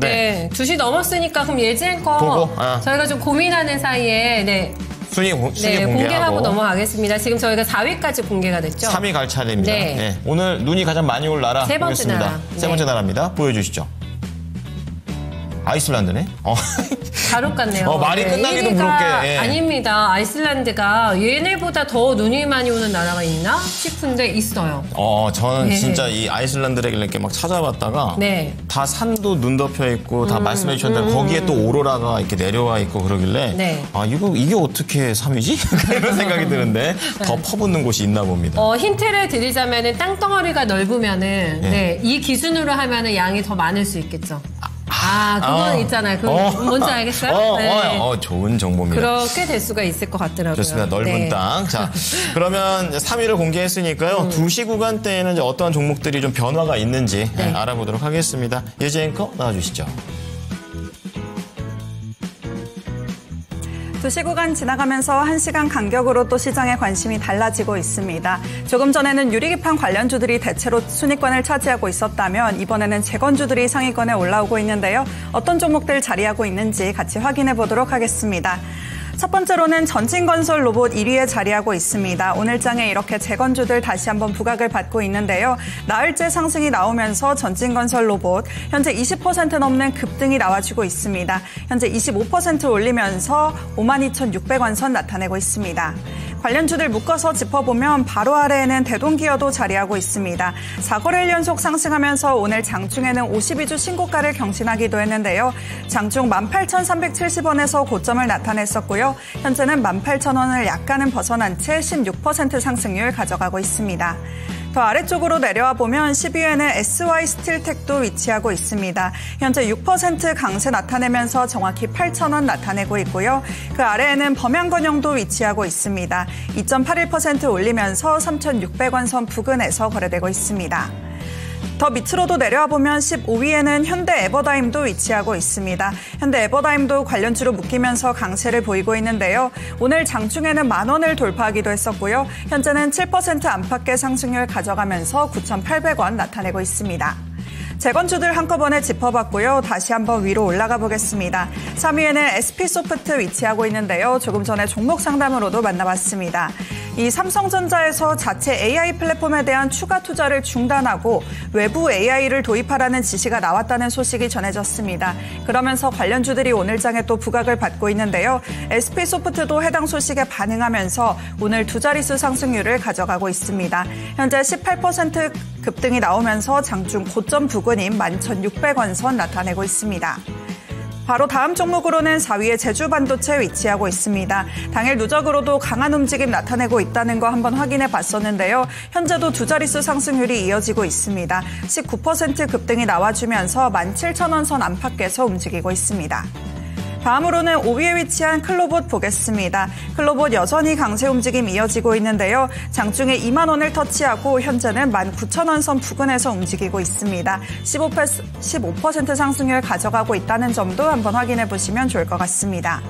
2시 넘었으니까 그럼 예지앵커 저희가 좀 고민하는 사이에 순위 네, 공개하고 넘어가겠습니다. 지금 저희가 4위까지 공개가 됐죠. 3위 갈 차례입니다. 네. 네, 오늘 눈이 가장 많이 올 나라 세 번째 보겠습니다. 나라. 세 번째 네. 나라입니다. 보여주시죠. 아이슬란드네. 바로 같네요. 말이 끝나기도 부럽게. 예. 아닙니다. 아이슬란드가 얘네보다 더 눈이 많이 오는 나라가 있나 싶은데 있어요. 저는 네. 진짜 이 아이슬란드를 이렇게 막 찾아봤다가 네. 다 산도 눈 덮여 있고 다 말씀해 주셨는데 거기에 또 오로라가 이렇게 내려와 있고 그러길래 네. 이게 어떻게 3위지? 이런 생각이 드는데 더 퍼붓는 곳이 있나 봅니다. 힌트를 드리자면은 땅덩어리가 넓으면은 네, 이 기준으로 하면은 양이 더 많을 수 있겠죠. 그건 있잖아요. 뭔지 알겠어요? 네. 좋은 정보입니다. 그렇게 될 수가 있을 것 같더라고요. 좋습니다. 넓은 네. 땅. 자, 그러면 3위를 공개했으니까요. 2시 구간대에는 이제 어떠한 종목들이 좀 변화가 있는지 네. 알아보도록 하겠습니다. 예지 앵커 나와주시죠. 2시 구간 지나가면서 1시간 간격으로 또 시장의 관심이 달라지고 있습니다. 조금 전에는 유리기판 관련주들이 대체로 순위권을 차지하고 있었다면 이번에는 재건주들이 상위권에 올라오고 있는데요. 어떤 종목들 자리하고 있는지 같이 확인해 보도록 하겠습니다. 첫 번째로는 전진건설 로봇 1위에 자리하고 있습니다. 오늘 장에 이렇게 재건주들 다시 한번 부각을 받고 있는데요. 나흘째 상승이 나오면서 전진건설 로봇 현재 20% 넘는 급등이 나와주고 있습니다. 현재 25% 올리면서 52,600원 선 나타내고 있습니다. 관련주들 묶어서 짚어보면 바로 아래에는 대동기어도 자리하고 있습니다. 4거래일 연속 상승하면서 오늘 장중에는 52주 신고가를 경신하기도 했는데요. 장중 18,370원에서 고점을 나타냈었고요. 현재는 18,000원을 약간은 벗어난 채 16% 상승률 가져가고 있습니다. 더 아래쪽으로 내려와 보면 10위에는 SY스틸텍도 위치하고 있습니다. 현재 6% 강세 나타내면서 정확히 8,000원 나타내고 있고요. 그 아래에는 범양건영도 위치하고 있습니다. 2.81% 올리면서 3,600원 선 부근에서 거래되고 있습니다. 더 밑으로도 내려와 보면 15위에는 현대 에버다임도 위치하고 있습니다. 현대 에버다임도 관련주로 묶이면서 강세를 보이고 있는데요. 오늘 장중에는 10,000원을 돌파하기도 했었고요. 현재는 7% 안팎의 상승률 가져가면서 9,800원 나타내고 있습니다. 재건주들 한꺼번에 짚어봤고요. 다시 한번 위로 올라가 보겠습니다. 3위에는 SP소프트 위치하고 있는데요. 조금 전에 종목 상담으로도 만나봤습니다. 이 삼성전자에서 자체 AI 플랫폼에 대한 추가 투자를 중단하고 외부 AI를 도입하라는 지시가 나왔다는 소식이 전해졌습니다. 그러면서 관련주들이 오늘 장에 또 부각을 받고 있는데요. SP소프트도 해당 소식에 반응하면서 오늘 두 자릿수 상승률을 가져가고 있습니다. 현재 18% 급등이 나오면서 장중 고점 부근인 11,600원 선 나타내고 있습니다. 바로 다음 종목으로는 4위에 제주반도체 위치하고 있습니다. 당일 누적으로도 강한 움직임 나타내고 있다는 거 한번 확인해 봤었는데요. 현재도 두 자릿수 상승률이 이어지고 있습니다. 19% 급등이 나와주면서 17,000원 선 안팎에서 움직이고 있습니다. 다음으로는 5위에 위치한 클로봇 보겠습니다. 클로봇 여전히 강세 움직임 이어지고 있는데요. 장중에 20,000원을 터치하고 현재는 19,000원 선 부근에서 움직이고 있습니다. 15% 상승률 가져가고 있다는 점도 한번 확인해 보시면 좋을 것 같습니다.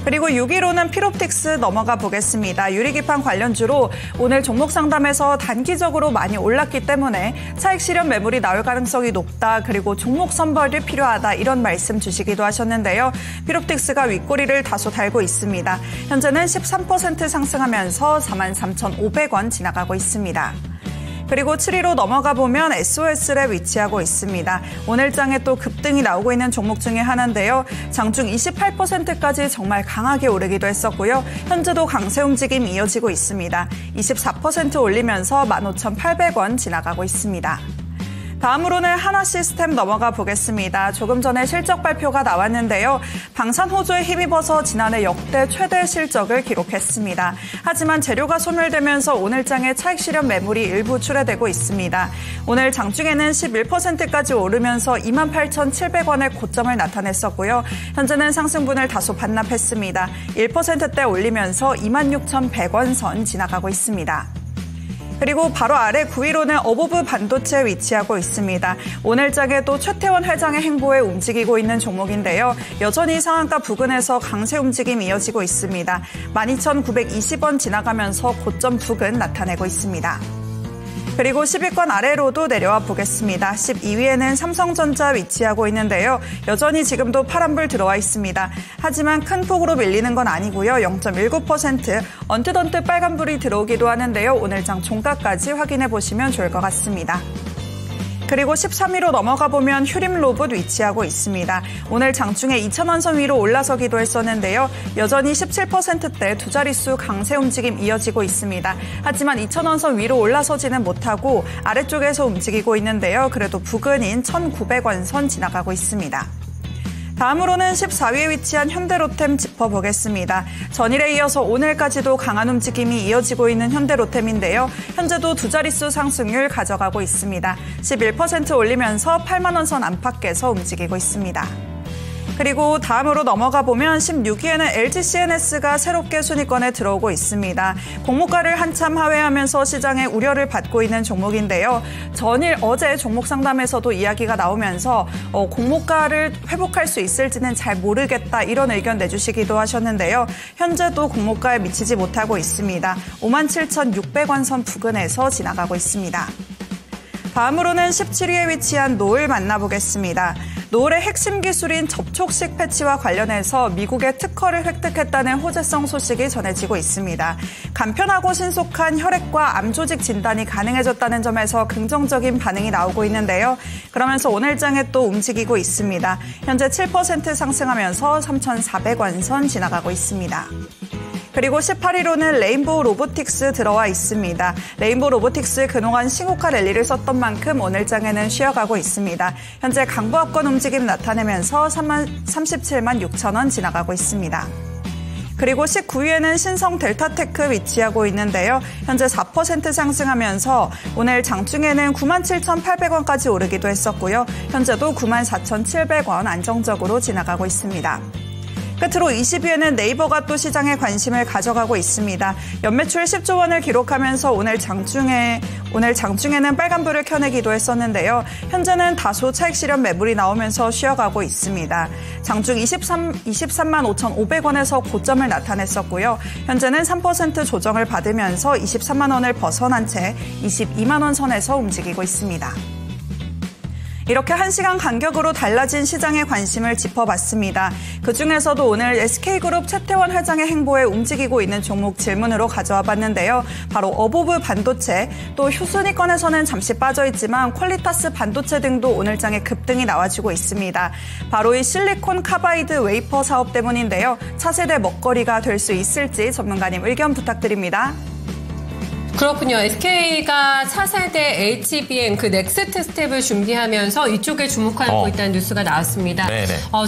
그리고 6위로는 필옵틱스 넘어가 보겠습니다. 유리기판 관련주로 오늘 종목 상담에서 단기적으로 많이 올랐기 때문에 차익 실현 매물이 나올 가능성이 높다. 그리고 종목 선별이 필요하다. 이런 말씀 주시기도 하셨는데요. 필옵틱스가 윗꼬리를 다소 달고 있습니다. 현재는 13% 상승하면서 43,500원 지나가고 있습니다. 그리고 7위로 넘어가 보면 SOS랩 위치하고 있습니다. 오늘 장에 또 급등이 나오고 있는 종목 중에 하나인데요. 장중 28%까지 정말 강하게 오르기도 했었고요. 현재도 강세 움직임 이어지고 있습니다. 24% 올리면서 15,800원 지나가고 있습니다. 다음으로는 하나시스템 넘어가 보겠습니다. 조금 전에 실적 발표가 나왔는데요. 방산 호조에 힘입어서 지난해 역대 최대 실적을 기록했습니다. 하지만 재료가 소멸되면서 오늘 장에 차익 실현 매물이 일부 출회되고 있습니다. 오늘 장중에는 11%까지 오르면서 28,700원의 고점을 나타냈었고요. 현재는 상승분을 다소 반납했습니다. 1%대 올리면서 26,100원 선 지나가고 있습니다. 그리고 바로 아래 9위로는 어보브 반도체 위치하고 있습니다. 오늘 장에도 최태원 회장의 행보에 움직이고 있는 종목인데요. 여전히 상한가 부근에서 강세 움직임 이어지고 있습니다. 12,920원 지나가면서 고점 부근 나타내고 있습니다. 그리고 10위권 아래로도 내려와 보겠습니다. 12위에는 삼성전자 위치하고 있는데요. 여전히 지금도 파란불 들어와 있습니다. 하지만 큰 폭으로 밀리는 건 아니고요. 0.19% 언뜻언뜻 빨간불이 들어오기도 하는데요. 오늘 장 종가까지 확인해 보시면 좋을 것 같습니다. 그리고 13위로 넘어가 보면 휴림로봇 위치하고 있습니다. 오늘 장중에 2,000원 선 위로 올라서기도 했었는데요. 여전히 17%대 두 자릿수 강세 움직임 이어지고 있습니다. 하지만 2,000원 선 위로 올라서지는 못하고 아래쪽에서 움직이고 있는데요. 그래도 부근인 1,900원 선 지나가고 있습니다. 다음으로는 14위에 위치한 현대로템 짚어보겠습니다. 전일에 이어서 오늘까지도 강한 움직임이 이어지고 있는 현대로템인데요. 현재도 두 자릿수 상승률 가져가고 있습니다. 11% 올리면서 8만 원 선 안팎에서 움직이고 있습니다. 그리고 다음으로 넘어가 보면 16위에는 LGCNS가 새롭게 순위권에 들어오고 있습니다. 공모가를 한참 하회하면서 시장의 우려를 받고 있는 종목인데요. 전일 어제 종목 상담에서도 이야기가 나오면서 공모가를 회복할 수 있을지는 잘 모르겠다 이런 의견 내주시기도 하셨는데요. 현재도 공모가에 미치지 못하고 있습니다. 57,600원 선 부근에서 지나가고 있습니다. 다음으로는 17위에 위치한 노을 만나보겠습니다. 노을의 핵심 기술인 접촉식 패치와 관련해서 미국의 특허를 획득했다는 호재성 소식이 전해지고 있습니다. 간편하고 신속한 혈액과 암 조직 진단이 가능해졌다는 점에서 긍정적인 반응이 나오고 있는데요. 그러면서 오늘 장에 또 움직이고 있습니다. 현재 7% 상승하면서 3,400원 선 지나가고 있습니다. 그리고 18위로는 레인보우 로보틱스 들어와 있습니다. 레인보우 로보틱스 그동안 신고가 랠리를 썼던 만큼 오늘 장에는 쉬어가고 있습니다. 현재 강보합권 움직임 나타내면서 37만 6천 원 지나가고 있습니다. 그리고 19위에는 신성 델타테크 위치하고 있는데요. 현재 4% 상승하면서 오늘 장중에는 97,800원까지 오르기도 했었고요. 현재도 94,700원 안정적으로 지나가고 있습니다. 끝으로 20위에는 네이버가 또 시장에 관심을 가져가고 있습니다. 연매출 10조 원을 기록하면서 오늘 장중에는 빨간불을 켜내기도 했었는데요. 현재는 다소 차익 실현 매물이 나오면서 쉬어가고 있습니다. 장중 23만 5,500원에서 고점을 나타냈었고요. 현재는 3% 조정을 받으면서 23만 원을 벗어난 채 22만 원 선에서 움직이고 있습니다. 이렇게 1시간 간격으로 달라진 시장의 관심을 짚어봤습니다. 그중에서도 오늘 SK그룹 최태원 회장의 행보에 움직이고 있는 종목 질문으로 가져와 봤는데요. 바로 어보브 반도체, 또 휴순위권에서는 잠시 빠져있지만 퀄리타스 반도체 등도 오늘 장에 급등이 나와주고 있습니다. 바로 이 실리콘 카바이드 웨이퍼 사업 때문인데요. 차세대 먹거리가 될 수 있을지 전문가님 의견 부탁드립니다. 그렇군요. SK가 차세대 HBM 그 넥스트 스텝을 준비하면서 이쪽에 주목하고 있다는 뉴스가 나왔습니다.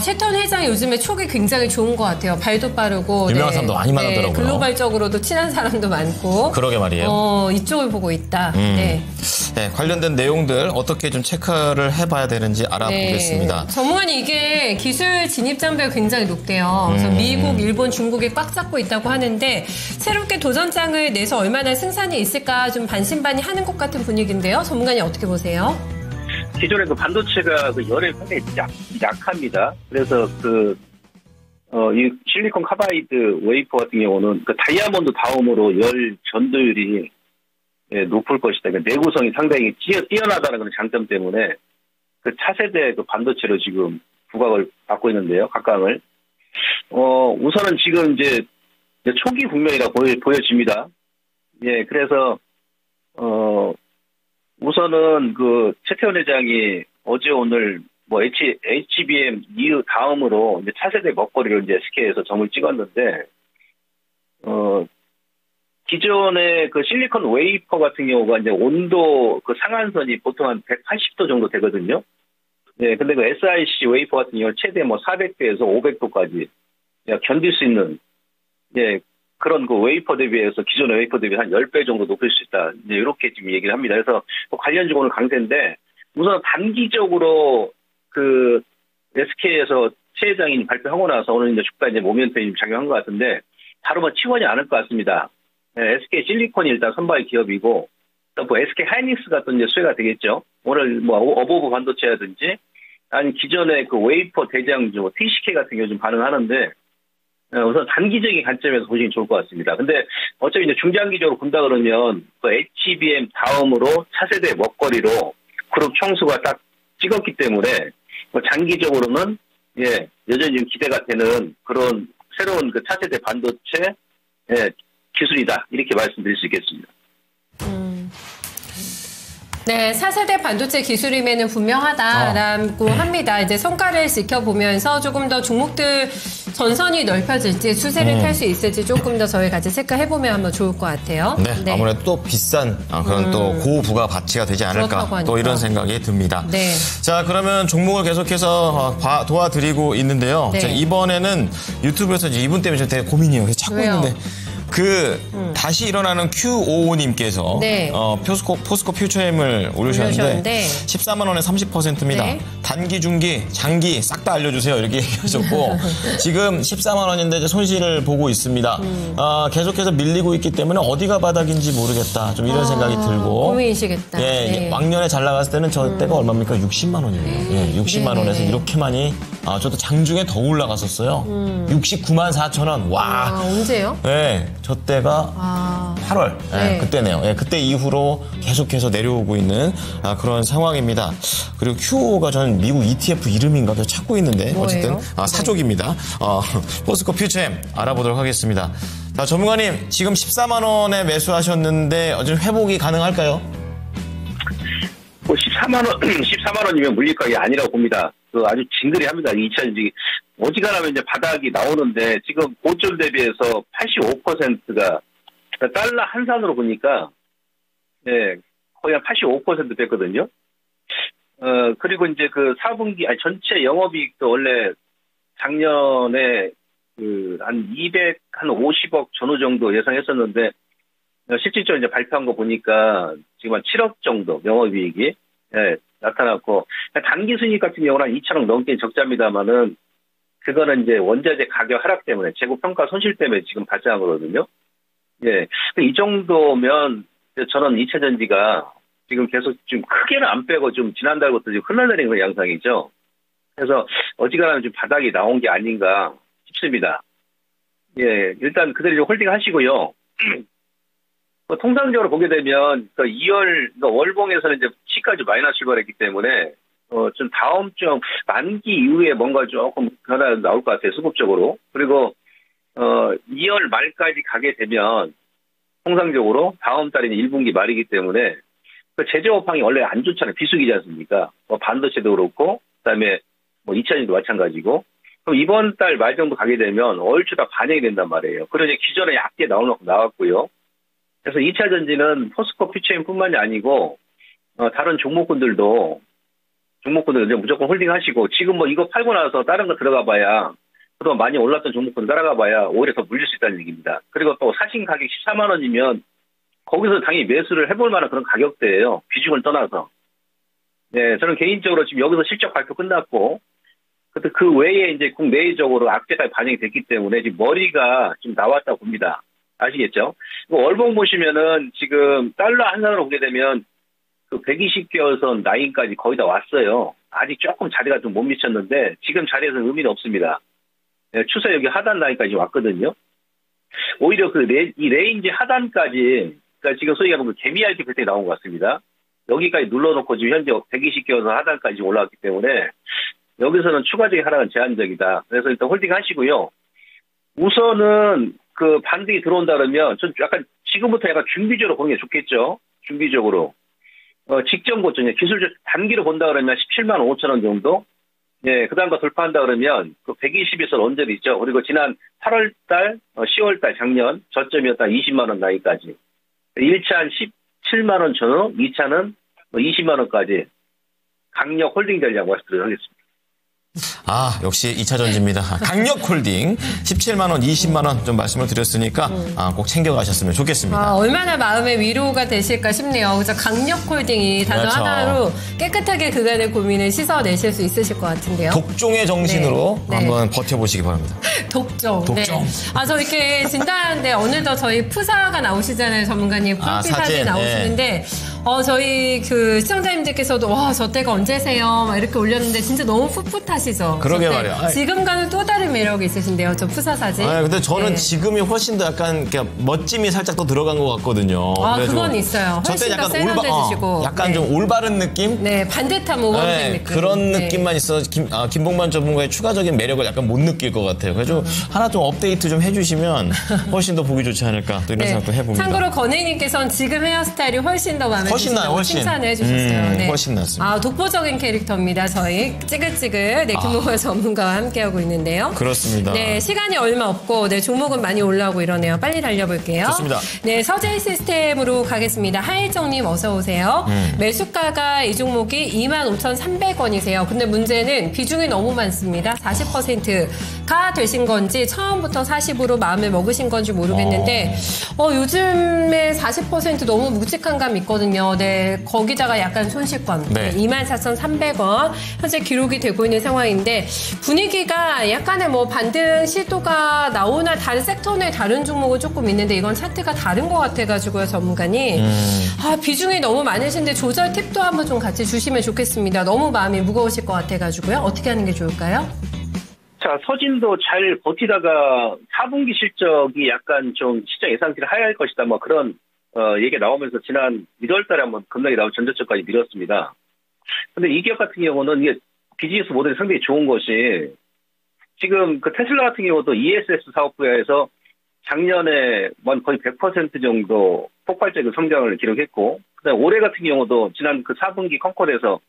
최태원 회장이 요즘에 촉이 굉장히 좋은 것 같아요. 발도 빠르고 유명한 사람도 많이 만나더라고요. 글로벌적으로도 친한 사람도 많고. 그러게 말이에요. 이쪽을 보고 있다. 네, 관련된 내용들 어떻게 좀 체크를 해봐야 되는지 알아보겠습니다. 전문가님 이게 기술 진입 장벽이 굉장히 높대요. 그래서 미국, 일본, 중국이 꽉 잡고 있다고 하는데 새롭게 도전장을 내서 얼마나 승산이 있을까 좀 반신반의하는 것 같은 분위기인데요. 전문가님 어떻게 보세요? 기존에 그 반도체가 그 열에 상당히 약합니다. 그래서 이 실리콘 카바이드 웨이퍼 같은 경우는 그 다이아몬드 다음으로 열 전도율이 높을 것이다. 그러니까 내구성이 상당히 뛰어나다는 그런 장점 때문에 그 차세대 그 반도체로 지금 부각을 받고 있는데요. 각광을. 우선은 지금 이제 초기 국면이라 보여집니다. 그래서, 우선은 그 최태원 회장이 어제 오늘 뭐 HBM 이후 다음으로 이제 차세대 먹거리를 이제 SK에서 점을 찍었는데, 기존의 그 실리콘 웨이퍼 같은 경우가 이제 온도 그 상한선이 보통 한 180도 정도 되거든요. 근데 그 SiC 웨이퍼 같은 경우는 최대 뭐 400도에서 500도까지 견딜 수 있는, 그런 그 웨이퍼 대비해서 기존의 웨이퍼 대비 한 10배 정도 높일 수 있다. 이렇게 지금 얘기를 합니다. 그래서 관련주가 오늘 강세인데 우선 단기적으로 그 SK에서 최 회장이 발표하고 나서 오늘 이제 주가 이제 모멘텀이 작용한 것 같은데 바로 뭐 치원이 않을 것 같습니다. SK 실리콘이 일단 선발 기업이고 또 뭐 SK 하이닉스가 또 이제 수혜가 되겠죠. 오늘 뭐 어보브 반도체라든지 아니 기존의 그 웨이퍼 대장주 TCK 같은 경우 좀 반응하는데 우선 단기적인 관점에서 보시면 좋을 것 같습니다. 근데 어차피 이제 중장기적으로 본다 그러면 그 HBM 다음으로 차세대 먹거리로 그룹 총수가 딱 찍었기 때문에 뭐 장기적으로는 예, 여전히 기대가 되는 그런 새로운 그 차세대 반도체 예, 기술이다. 이렇게 말씀드릴 수 있겠습니다. 네, 4세대 반도체 기술임에는 분명하다라고 합니다. 이제 성과를 지켜보면서 조금 더 종목들 전선이 넓혀질지 추세를 탈 수 있을지 조금 더 저희 같이 체크해보면 한번 좋을 것 같아요. 네, 아무래도 또 비싼 그런 또 고부가 가치가 되지 않을까 또 이런 생각이 듭니다. 네. 자, 그러면 종목을 계속해서 도와드리고 있는데요. 네. 자, 이번에는 유튜브에서 이제 이분 때문에 저 되게 고민이에요. 그래서 찾고 왜요? 있는데 다시 일어나는 Q55님께서 네. 포스코 퓨처엠을 올려주셨는데 14만 원에 30%입니다. 네. 단기, 중기, 장기 싹 다 알려주세요. 이렇게 얘기하셨고 지금 14만 원인데 이제 손실을 보고 있습니다. 계속해서 밀리고 있기 때문에 어디가 바닥인지 모르겠다. 좀 이런 생각이 들고 고민이시겠다. 예, 네. 왕년에 잘 나갔을 때는 저 때가 얼마입니까? 60만 원이에요. 예, 60만 네. 원에서 이렇게 많이 저도 장중에 더 올라갔었어요. 69만 4천 원. 와. 언제요? 네, 저 때가 8월. 네. 예, 그때네요. 예, 그때 이후로 계속해서 내려오고 있는 그런 상황입니다. 그리고 QO가 저는 미국 ETF 이름인가 저 찾고 있는데 뭐예요? 어쨌든 사족입니다. 포스코 퓨처엠 알아보도록 하겠습니다. 자, 전문가님 지금 14만 원에 매수하셨는데 어쨌든 회복이 가능할까요? 뭐 14만 원이면 물리가격이 아니라고 봅니다. 그 아주 징그리합니다. 2차전지 어지간하면 이제 바닥이 나오는데 지금 고점 대비해서 85%가 달러 환산으로 보니까 예, 거의 한 85% 됐거든요. 그리고 이제 그 4분기 전체 영업이익도 원래 작년에 한 250억 전후 정도 예상했었는데 실질적으로 이제 발표한 거 보니까 지금 한 7억 정도 영업이익이 예, 나타났고 단기 순이익 같은 경우는 한 2천억 넘게 적자입니다만은 그거는 이제 원자재 가격 하락 때문에 재고 평가 손실 때문에 지금 발생한 거거든요. 예, 이 정도면 저는 2차 전지가 지금 계속 좀 크게는 안 빼고 좀 지난달부터 지금 흘러내리는 그런 양상이죠. 그래서 어지간하면 좀 바닥이 나온 게 아닌가 싶습니다. 예, 일단 그대로 홀딩 하시고요. 통상적으로 보게 되면 2월 월봉에서는 이제 시가지 마이너스 출발했기 때문에 좀 다음 주 만기 이후에 뭔가 조금 변화가 나올 것 같아요. 수급적으로. 그리고 2월 말까지 가게 되면 통상적으로 다음 달에는 1분기 말이기 때문에 그 제조업황이 원래 안 좋잖아요. 비수기지 않습니까? 반도체도 그렇고 그다음에 2차전지도 마찬가지고. 그럼 이번 달 말 정도 가게 되면 얼추 다 반영이 된단 말이에요. 그래서 이제 기존에 약게 나왔고요. 그래서 2차 전지는 포스코 퓨처엠뿐만이 아니고 다른 종목군들도 이제 무조건 홀딩하시고 지금 이거 팔고 나서 다른 거 들어가봐야 그동안 많이 올랐던 종목군 따라가봐야 오히려 더 물릴 수 있다는 얘기입니다. 그리고 또 사신 가격 14만 원이면 거기서 당연히 매수를 해볼 만한 그런 가격대예요. 비중을 떠나서. 네, 저는 개인적으로 지금 여기서 실적 발표 끝났고 그 외에 이제 국내적으로 악재가 반영이 됐기 때문에 지금 머리가 좀 나왔다고 봅니다. 아시겠죠? 월봉 보시면은 지금 달러 환산으로 보게 되면 그 120개월선 라인까지 거의 다 왔어요. 아직 조금 자리가 좀 못 미쳤는데 지금 자리에서는 의미는 없습니다. 네, 추세 여기 하단 라인까지 왔거든요. 오히려 이 레인지 하단까지 그러니까 지금 소위 말하면 개미알기 패턴이 나온 것 같습니다. 여기까지 눌러놓고 지금 현재 120개월선 하단까지 올라왔기 때문에 여기서는 추가적인 하락은 제한적이다. 그래서 일단 홀딩 하시고요. 우선은 그 반등이 들어온다 그러면 좀 약간 지금부터 약간 준비적으로 보는 게 좋겠죠. 준비적으로. 직전 고점, 기술적 단기로 본다 그러면 17만 5천 원 정도. 예, 그 다음 거 돌파한다 그러면 그 120에서 언저리 있죠. 그리고 지난 8월 달, 10월 달 작년 저점이었다 20만 원 나이까지. 1차는 17만 원 전후, 2차는 20만 원까지 강력 홀딩 전략 말씀드리도록 하겠습니다. 역시 2차 전지입니다. 강력 홀딩 17만 원, 20만 원 좀 말씀을 드렸으니까 꼭 챙겨가셨으면 좋겠습니다. 얼마나 마음의 위로가 되실까 싶네요. 그래서 강력 홀딩이 단어 그렇죠. 하나로 깨끗하게 그간의 고민을 씻어내실 수 있으실 것 같은데요. 독종의 정신으로 네. 한번 버텨보시기 바랍니다. 독종. 네. 저 이렇게 진단하는데 오늘도 저희 푸사가 나오시잖아요. 전문가님. 프로필 사진 나오시는데 저희 그 시청자님들께서도 와, 저 때가 언제세요? 막 이렇게 올렸는데 진짜 너무 풋풋하시죠? 그러게 말이야. 지금과는 또 다른 매력이 있으신데요. 저 푸사 사진. 근데 저는 네. 지금이 훨씬 더 약간 멋짐이 살짝 더 들어간 것 같거든요. 그건 있어요. 훨씬 더 세련돼지시고. 약간 좀 올바른 느낌? 네, 반듯한 모범생 느낌. 그런 네. 느낌만 있어. 김봉만 전문가의 추가적인 매력을 약간 못 느낄 것 같아요. 그래서 하나 좀 업데이트 좀 해주시면 훨씬 더 보기 좋지 않을까 또 이런 생각도 해봅니다. 참고로 건혜님께서는 지금 헤어스타일이 훨씬 더 마음에 훨씬 나요, 훨씬. 칭찬을 해주셨어요. 네. 훨씬 낫습니다. 독보적인 캐릭터입니다. 저희 찌글찌글 김봉만 전문가와 함께하고 있는데요. 그렇습니다. 네, 시간이 얼마 없고 종목은 많이 올라오고 이러네요. 빨리 달려볼게요. 좋습니다. 네, 서재희 시스템으로 가겠습니다. 하일정님 어서 오세요. 매수가가 이 종목이 25,300원이세요. 근데 문제는 비중이 너무 많습니다. 40%가 되신 건지 처음부터 40으로 마음을 먹으신 건지 모르겠는데 요즘에 40% 너무 묵직한 감이 있거든요. 네, 거기다가 약간 손실권. 네. 24,300원 현재 기록이 되고 있는 상황인데 분위기가 약간의 반등 시도가 나오나 다른 섹터 내 다른 종목은 조금 있는데 이건 차트가 다른 것 같아가지고요, 전문가님. 비중이 너무 많으신데 조절 팁도 한번 좀 같이 주시면 좋겠습니다. 너무 마음이 무거우실 것 같아가지고요. 어떻게 하는 게 좋을까요? 자, 서진도 잘 버티다가 4분기 실적이 약간 좀 시장 예상치를 하회할 것이다. 뭐 그런 얘기가 나오면서 지난 1월 달에 한번 급락이 나온 전저점까지 밀었습니다. 근데 이 기업 같은 경우는 이게 비즈니스 모델이 상당히 좋은 것이 지금 그 테슬라 같은 경우도 ESS 사업 분야에서 작년에 거의 100% 정도 폭발적인 성장을 기록했고, 그다음에 올해 같은 경우도 지난 그 4분기 컨콜에서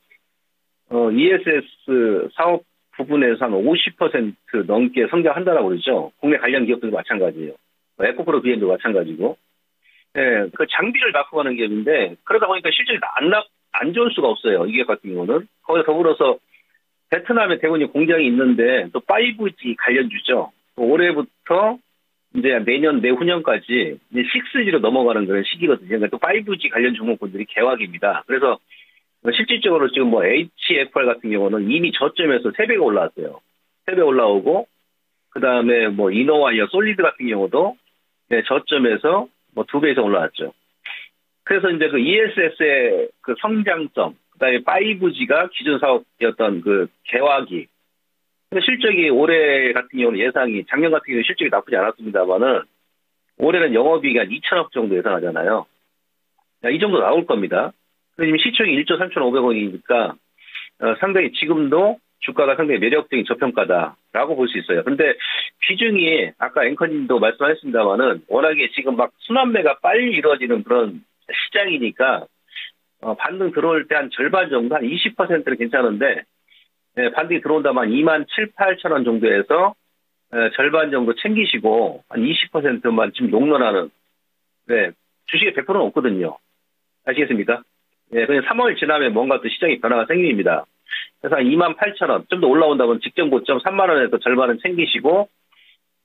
ESS 사업 부분에서 한 50% 넘게 성장한다라고 그러죠. 국내 관련 기업들도 마찬가지예요. 에코프로 BM도 마찬가지고. 네, 그 장비를 갖고 가는 기업인데 그러다 보니까 실적이 안 좋을 수가 없어요. 이 기업 같은 경우는. 거기에 더불어서 베트남에 대부분 공장이 있는데 또 5G 관련주죠. 올해부터 이제 내년 내후년까지 이제 6G로 넘어가는 그런 시기거든요. 그러니까 또 5G 관련 종목군들이 개화기입니다. 그래서 실질적으로 지금 HFR 같은 경우는 이미 저점에서 3배가 올라왔어요. 3배 올라오고 그다음에 이노와이어 솔리드 같은 경우도 저점에서 2배 이상 올라왔죠. 그래서 이제 그 ESS의 그 성장성, 그다음에 5G가 기존 사업이었던 그 개화기. 실적이 올해 같은 경우는 예상이 작년 같은 경우는 실적이 나쁘지 않았습니다만은 올해는 영업이익이 한 2천억 정도 예상하잖아요. 이 정도 나올 겁니다. 지금 시총이 1조 3,500원이니까 상당히 지금도 주가가 상당히 매력적인 저평가다라고 볼 수 있어요. 그런데 비중이 아까 앵커님도 말씀하셨습니다만은 워낙에 지금 막 순환매가 빨리 이루어지는 그런 시장이니까 반등 들어올 때 한 절반 정도, 한 20%는 괜찮은데 반등이 들어온다면 27,800원 정도에서 절반 정도 챙기시고 한 20%만 지금 농론하는 주식의 100%는 없거든요. 아시겠습니까? 그냥 3월 지나면 뭔가 또 시장의 변화가 생깁니다. 그래서 한 28,000원 좀 더 올라온다면 직전 고점 3만 원에서 절반은 챙기시고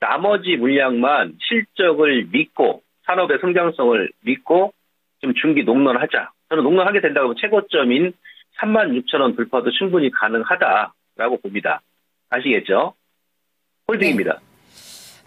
나머지 물량만 실적을 믿고 산업의 성장성을 믿고 좀 중기 농론하자. 저는 농론하게 된다고 하면 최고점인 36,000원 돌파도 충분히 가능하다라고 봅니다. 아시겠죠? 홀딩입니다.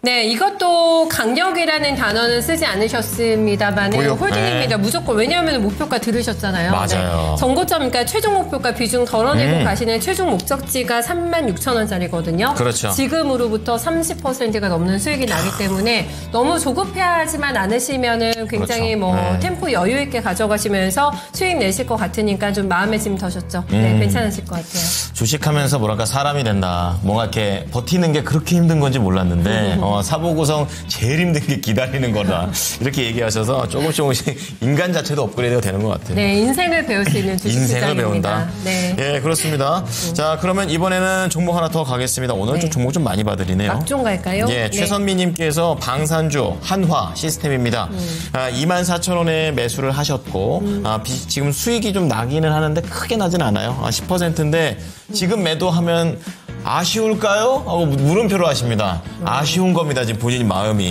네, 이것도 강력이라는 단어는 쓰지 않으셨습니다만 홀딩입니다. 무조건. 왜냐하면 목표가 들으셨잖아요. 맞아요. 정고점, 그러니까 최종 목표가 비중 덜어내고 가시는 최종 목적지가 36,000원짜리거든요. 그렇죠. 지금으로부터 30%가 넘는 수익이 나기 때문에 너무 조급해하지만 않으시면은 굉장히 그렇죠. 템포 여유 있게 가져가시면서 수익 내실 것 같으니까 좀 마음의 짐 더셨죠. 네, 괜찮으실 것 같아요. 주식하면서 뭐랄까 사람이 된다. 뭔가 이렇게 버티는 게 그렇게 힘든 건지 몰랐는데 사보고성 제일 힘든 게 기다리는 거다. 이렇게 얘기하셔서 조금씩 인간 자체도 업그레이드가 되는 것 같아요. 네, 인생을 배울 수 있는 주식 인생을 시장입니다. 배운다. 네. 예, 그렇습니다. 자, 그러면 이번에는 종목 하나 더 가겠습니다. 오늘 좀 종목 좀 많이 봐드리네요. 막종 갈까요? 예, 최선미님께서 방산주 한화 시스템입니다. 24,000원에 매수를 하셨고 지금 수익이 좀 나기는 하는데 크게 나진 않아요. 10%인데 지금 매도하면 아쉬울까요? 하고 물음표로 하십니다. 아쉬운 겁니다, 지금 본인 마음이.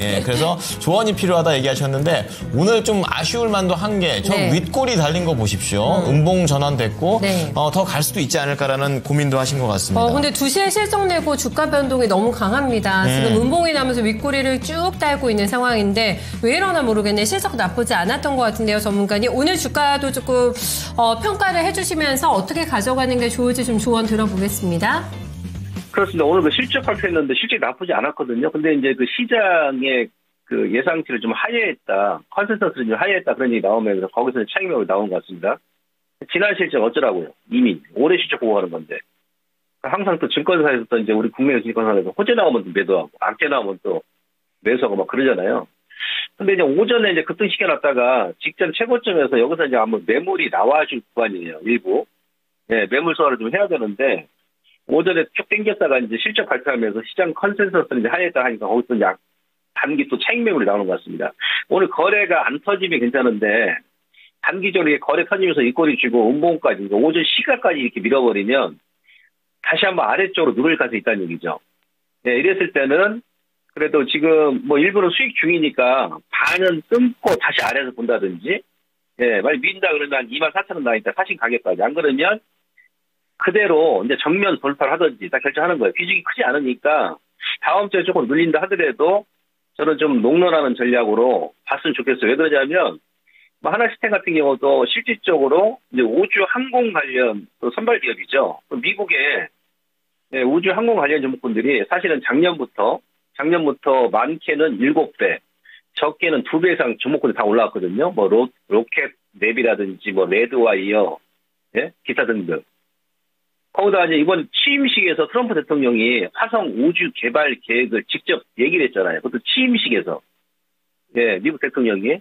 예, 그래서 조언이 필요하다 얘기하셨는데, 오늘 좀 아쉬울 만도 한 게, 저 네. 윗골이 달린 거 보십시오. 음봉 전환됐고, 네. 더 갈 수도 있지 않을까라는 고민도 하신 것 같습니다. 근데 2시에 실적 내고 주가 변동이 너무 강합니다. 지금 음봉이 나면서 윗꼬리를 쭉 달고 있는 상황인데 왜 이러나 모르겠네. 실적 나쁘지 않았던 것 같은데요, 전문가님. 오늘 주가도 조금 평가를 해주시면서 어떻게 가져가는 게 좋을지 좀 조언 들어보겠습니다. 그렇습니다. 오늘 그 실적 발표했는데 실적이 나쁘지 않았거든요. 근데 이제 그 시장의 그 예상치를 좀 하회했다, 컨센서스를 좀 하회했다 그런 얘기 나오면 거기서 차익명이 나온 것 같습니다. 지난 실적 어쩌라고요? 이미 올해 실적 보고 가는 건데 항상 또 증권사에서 또 이제 우리 국내 증권사에서 호재 나오면 또 매도하고 악재 나오면 또 매수하고 막 그러잖아요. 근데 이제 오전에 이제 급등 시켜놨다가 직전 최고점에서 여기서 이제 한번 매물이 나와줄 구간이에요. 일부 매물 소화를 좀 해야 되는데. 오전에 쭉 땡겼다가 이제 실적 발표하면서 시장 컨센서스는 이제 하였다 하니까 거기서 약 단기 또 차익 매물이 나오는 것 같습니다. 오늘 거래가 안 터지면 괜찮은데 단기적으로 거래 터지면서 윗꼬리 쥐고 음봉까지 오전 시가까지 이렇게 밀어버리면 다시 한번 아래쪽으로 누를 가능성이 있다는 얘기죠. 네, 이랬을 때는 그래도 지금 뭐 일부는 수익 중이니까 반은 끊고 다시 아래에서 본다든지 만약 민다 그러면 한 24,000원 나니까 사신 가격까지 안 그러면 그대로 이제 정면 돌파를 하든지 다 결정하는 거예요. 비중이 크지 않으니까 다음 주에 조금 눌린다 하더라도 저는 좀 농론하는 전략으로 봤으면 좋겠어요. 왜 그러냐면 뭐 하나시스템 같은 경우도 실질적으로 이제 우주 항공 관련 또 선발 기업이죠. 미국의 우주 항공 관련 종목군들이 사실은 작년부터 많게는 7배, 적게는 2배 이상 종목군이 다 올라왔거든요. 뭐 로켓 랩이라든지 뭐 레드와이어, 기타 등등. 거기다 이제 이번 취임식에서 트럼프 대통령이 화성 우주 개발 계획을 직접 얘기를 했잖아요. 그것도 취임식에서. 미국 대통령이.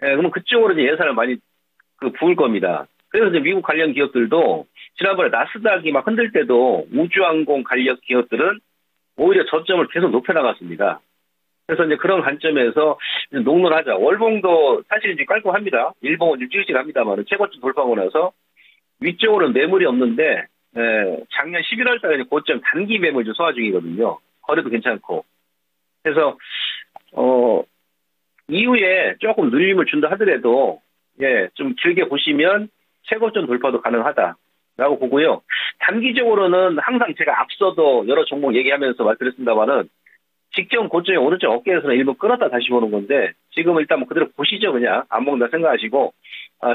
그러면 그쪽으로 이제 예산을 많이 부을 겁니다. 그래서 이제 미국 관련 기업들도 지난번에 나스닥이 막 흔들 때도 우주항공 관련 기업들은 오히려 저점을 계속 높여나갔습니다. 그래서 이제 그런 관점에서 농론하자. 월봉도 사실 이제 깔끔합니다. 일봉은 좀 찌릿찌릿합니다만 최고점 돌파하고 나서 위쪽으로는 매물이 없는데 작년 11월 달에 고점 단기 매물 좀 소화 중이거든요. 거래도 괜찮고. 그래서, 이후에 조금 눌림을 준다 하더라도, 좀 길게 보시면 최고점 돌파도 가능하다라고 보고요. 단기적으로는 항상 제가 앞서도 여러 종목 얘기하면서 말씀드렸습니다만은 직전 고점에 오른쪽 어깨에서는 일부 끊었다 다시 보는 건데 지금은 일단 뭐 그대로 보시죠. 그냥 안 먹는다 생각하시고,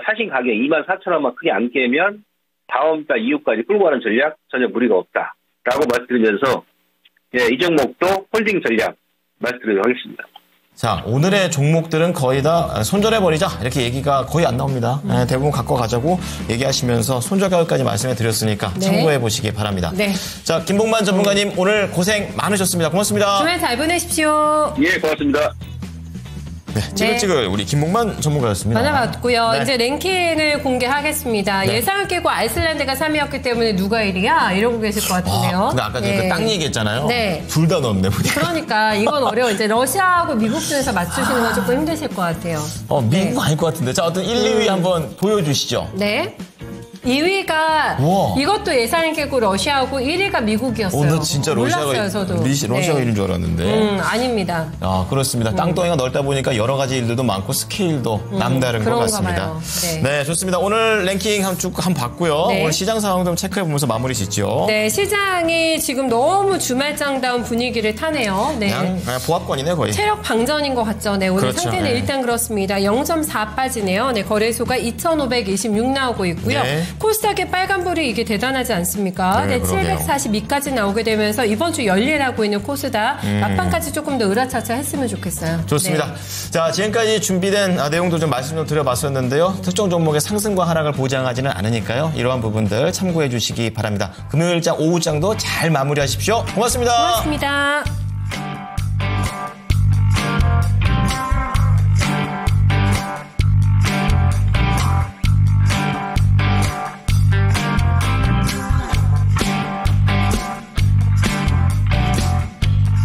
사신 가격 24,000원만 크게 안 깨면 다음 달 이후까지 끌고 가는 전략 전혀 무리가 없다라고 말씀드리면서 이 종목도 홀딩 전략 말씀드리도록 하겠습니다. 자, 오늘의 종목들은 거의 다 손절해버리자 이렇게 얘기가 거의 안 나옵니다. 대부분 갖고 가자고 얘기하시면서 손절 가격까지 말씀해 드렸으니까 참고해 보시기 바랍니다. 네. 자, 김봉만 전문가님 오늘 고생 많으셨습니다. 고맙습니다. 주말 잘 보내십시오. 예, 고맙습니다. 네, 찌글찌글 우리 김봉만 전문가였습니다. 만나봤고요. 이제 랭킹을 공개하겠습니다. 예상을 깨고 아이슬란드가 3위였기 때문에 누가 1위야? 이러고 계실 것 같은데요. 근데 아까 그 땅 얘기했잖아요. 네. 둘 다 넣었네. 그러니까 이건 어려워. 이제 러시아하고 미국 중에서 맞추시는 건 조금 힘드실 것 같아요. 미국 아닐 것 같은데. 자, 어떤 1, 2위 한번 보여주시죠. 네. 2위가 이것도 예상을 깨고 러시아고 1위가 미국이었어요. 나 진짜 몰랐어요, 저도. 러시아가 1위인 줄 알았는데. 아닙니다. 그렇습니다. 땅덩이가 넓다 보니까 여러 가지 일들도 많고 스케일도 남다른 것 같습니다. 네, 좋습니다. 오늘 랭킹 쭉 봤고요. 오늘 시장 상황 좀 체크해보면서 마무리 짓죠. 네, 시장이 지금 너무 주말장다운 분위기를 타네요. 네. 그냥 보합권이네 거의. 체력 방전인 것 같죠. 네, 오늘 그렇죠. 상태는 일단 그렇습니다. 0.4 빠지네요. 네, 거래소가 2,526 나오고 있고요. 코스닥의 빨간불이 이게 대단하지 않습니까? 네, 742까지 나오게 되면서 이번 주 열일하고 있는 코스닥 막판까지 조금 더 으라차차 했으면 좋겠어요. 좋습니다. 네. 자, 지금까지 준비된 내용도 좀 말씀 좀 드려봤었는데요. 특정 종목의 상승과 하락을 보장하지는 않으니까요. 이러한 부분들 참고해 주시기 바랍니다. 금요일장, 오후장도 잘 마무리하십시오. 고맙습니다. 고맙습니다.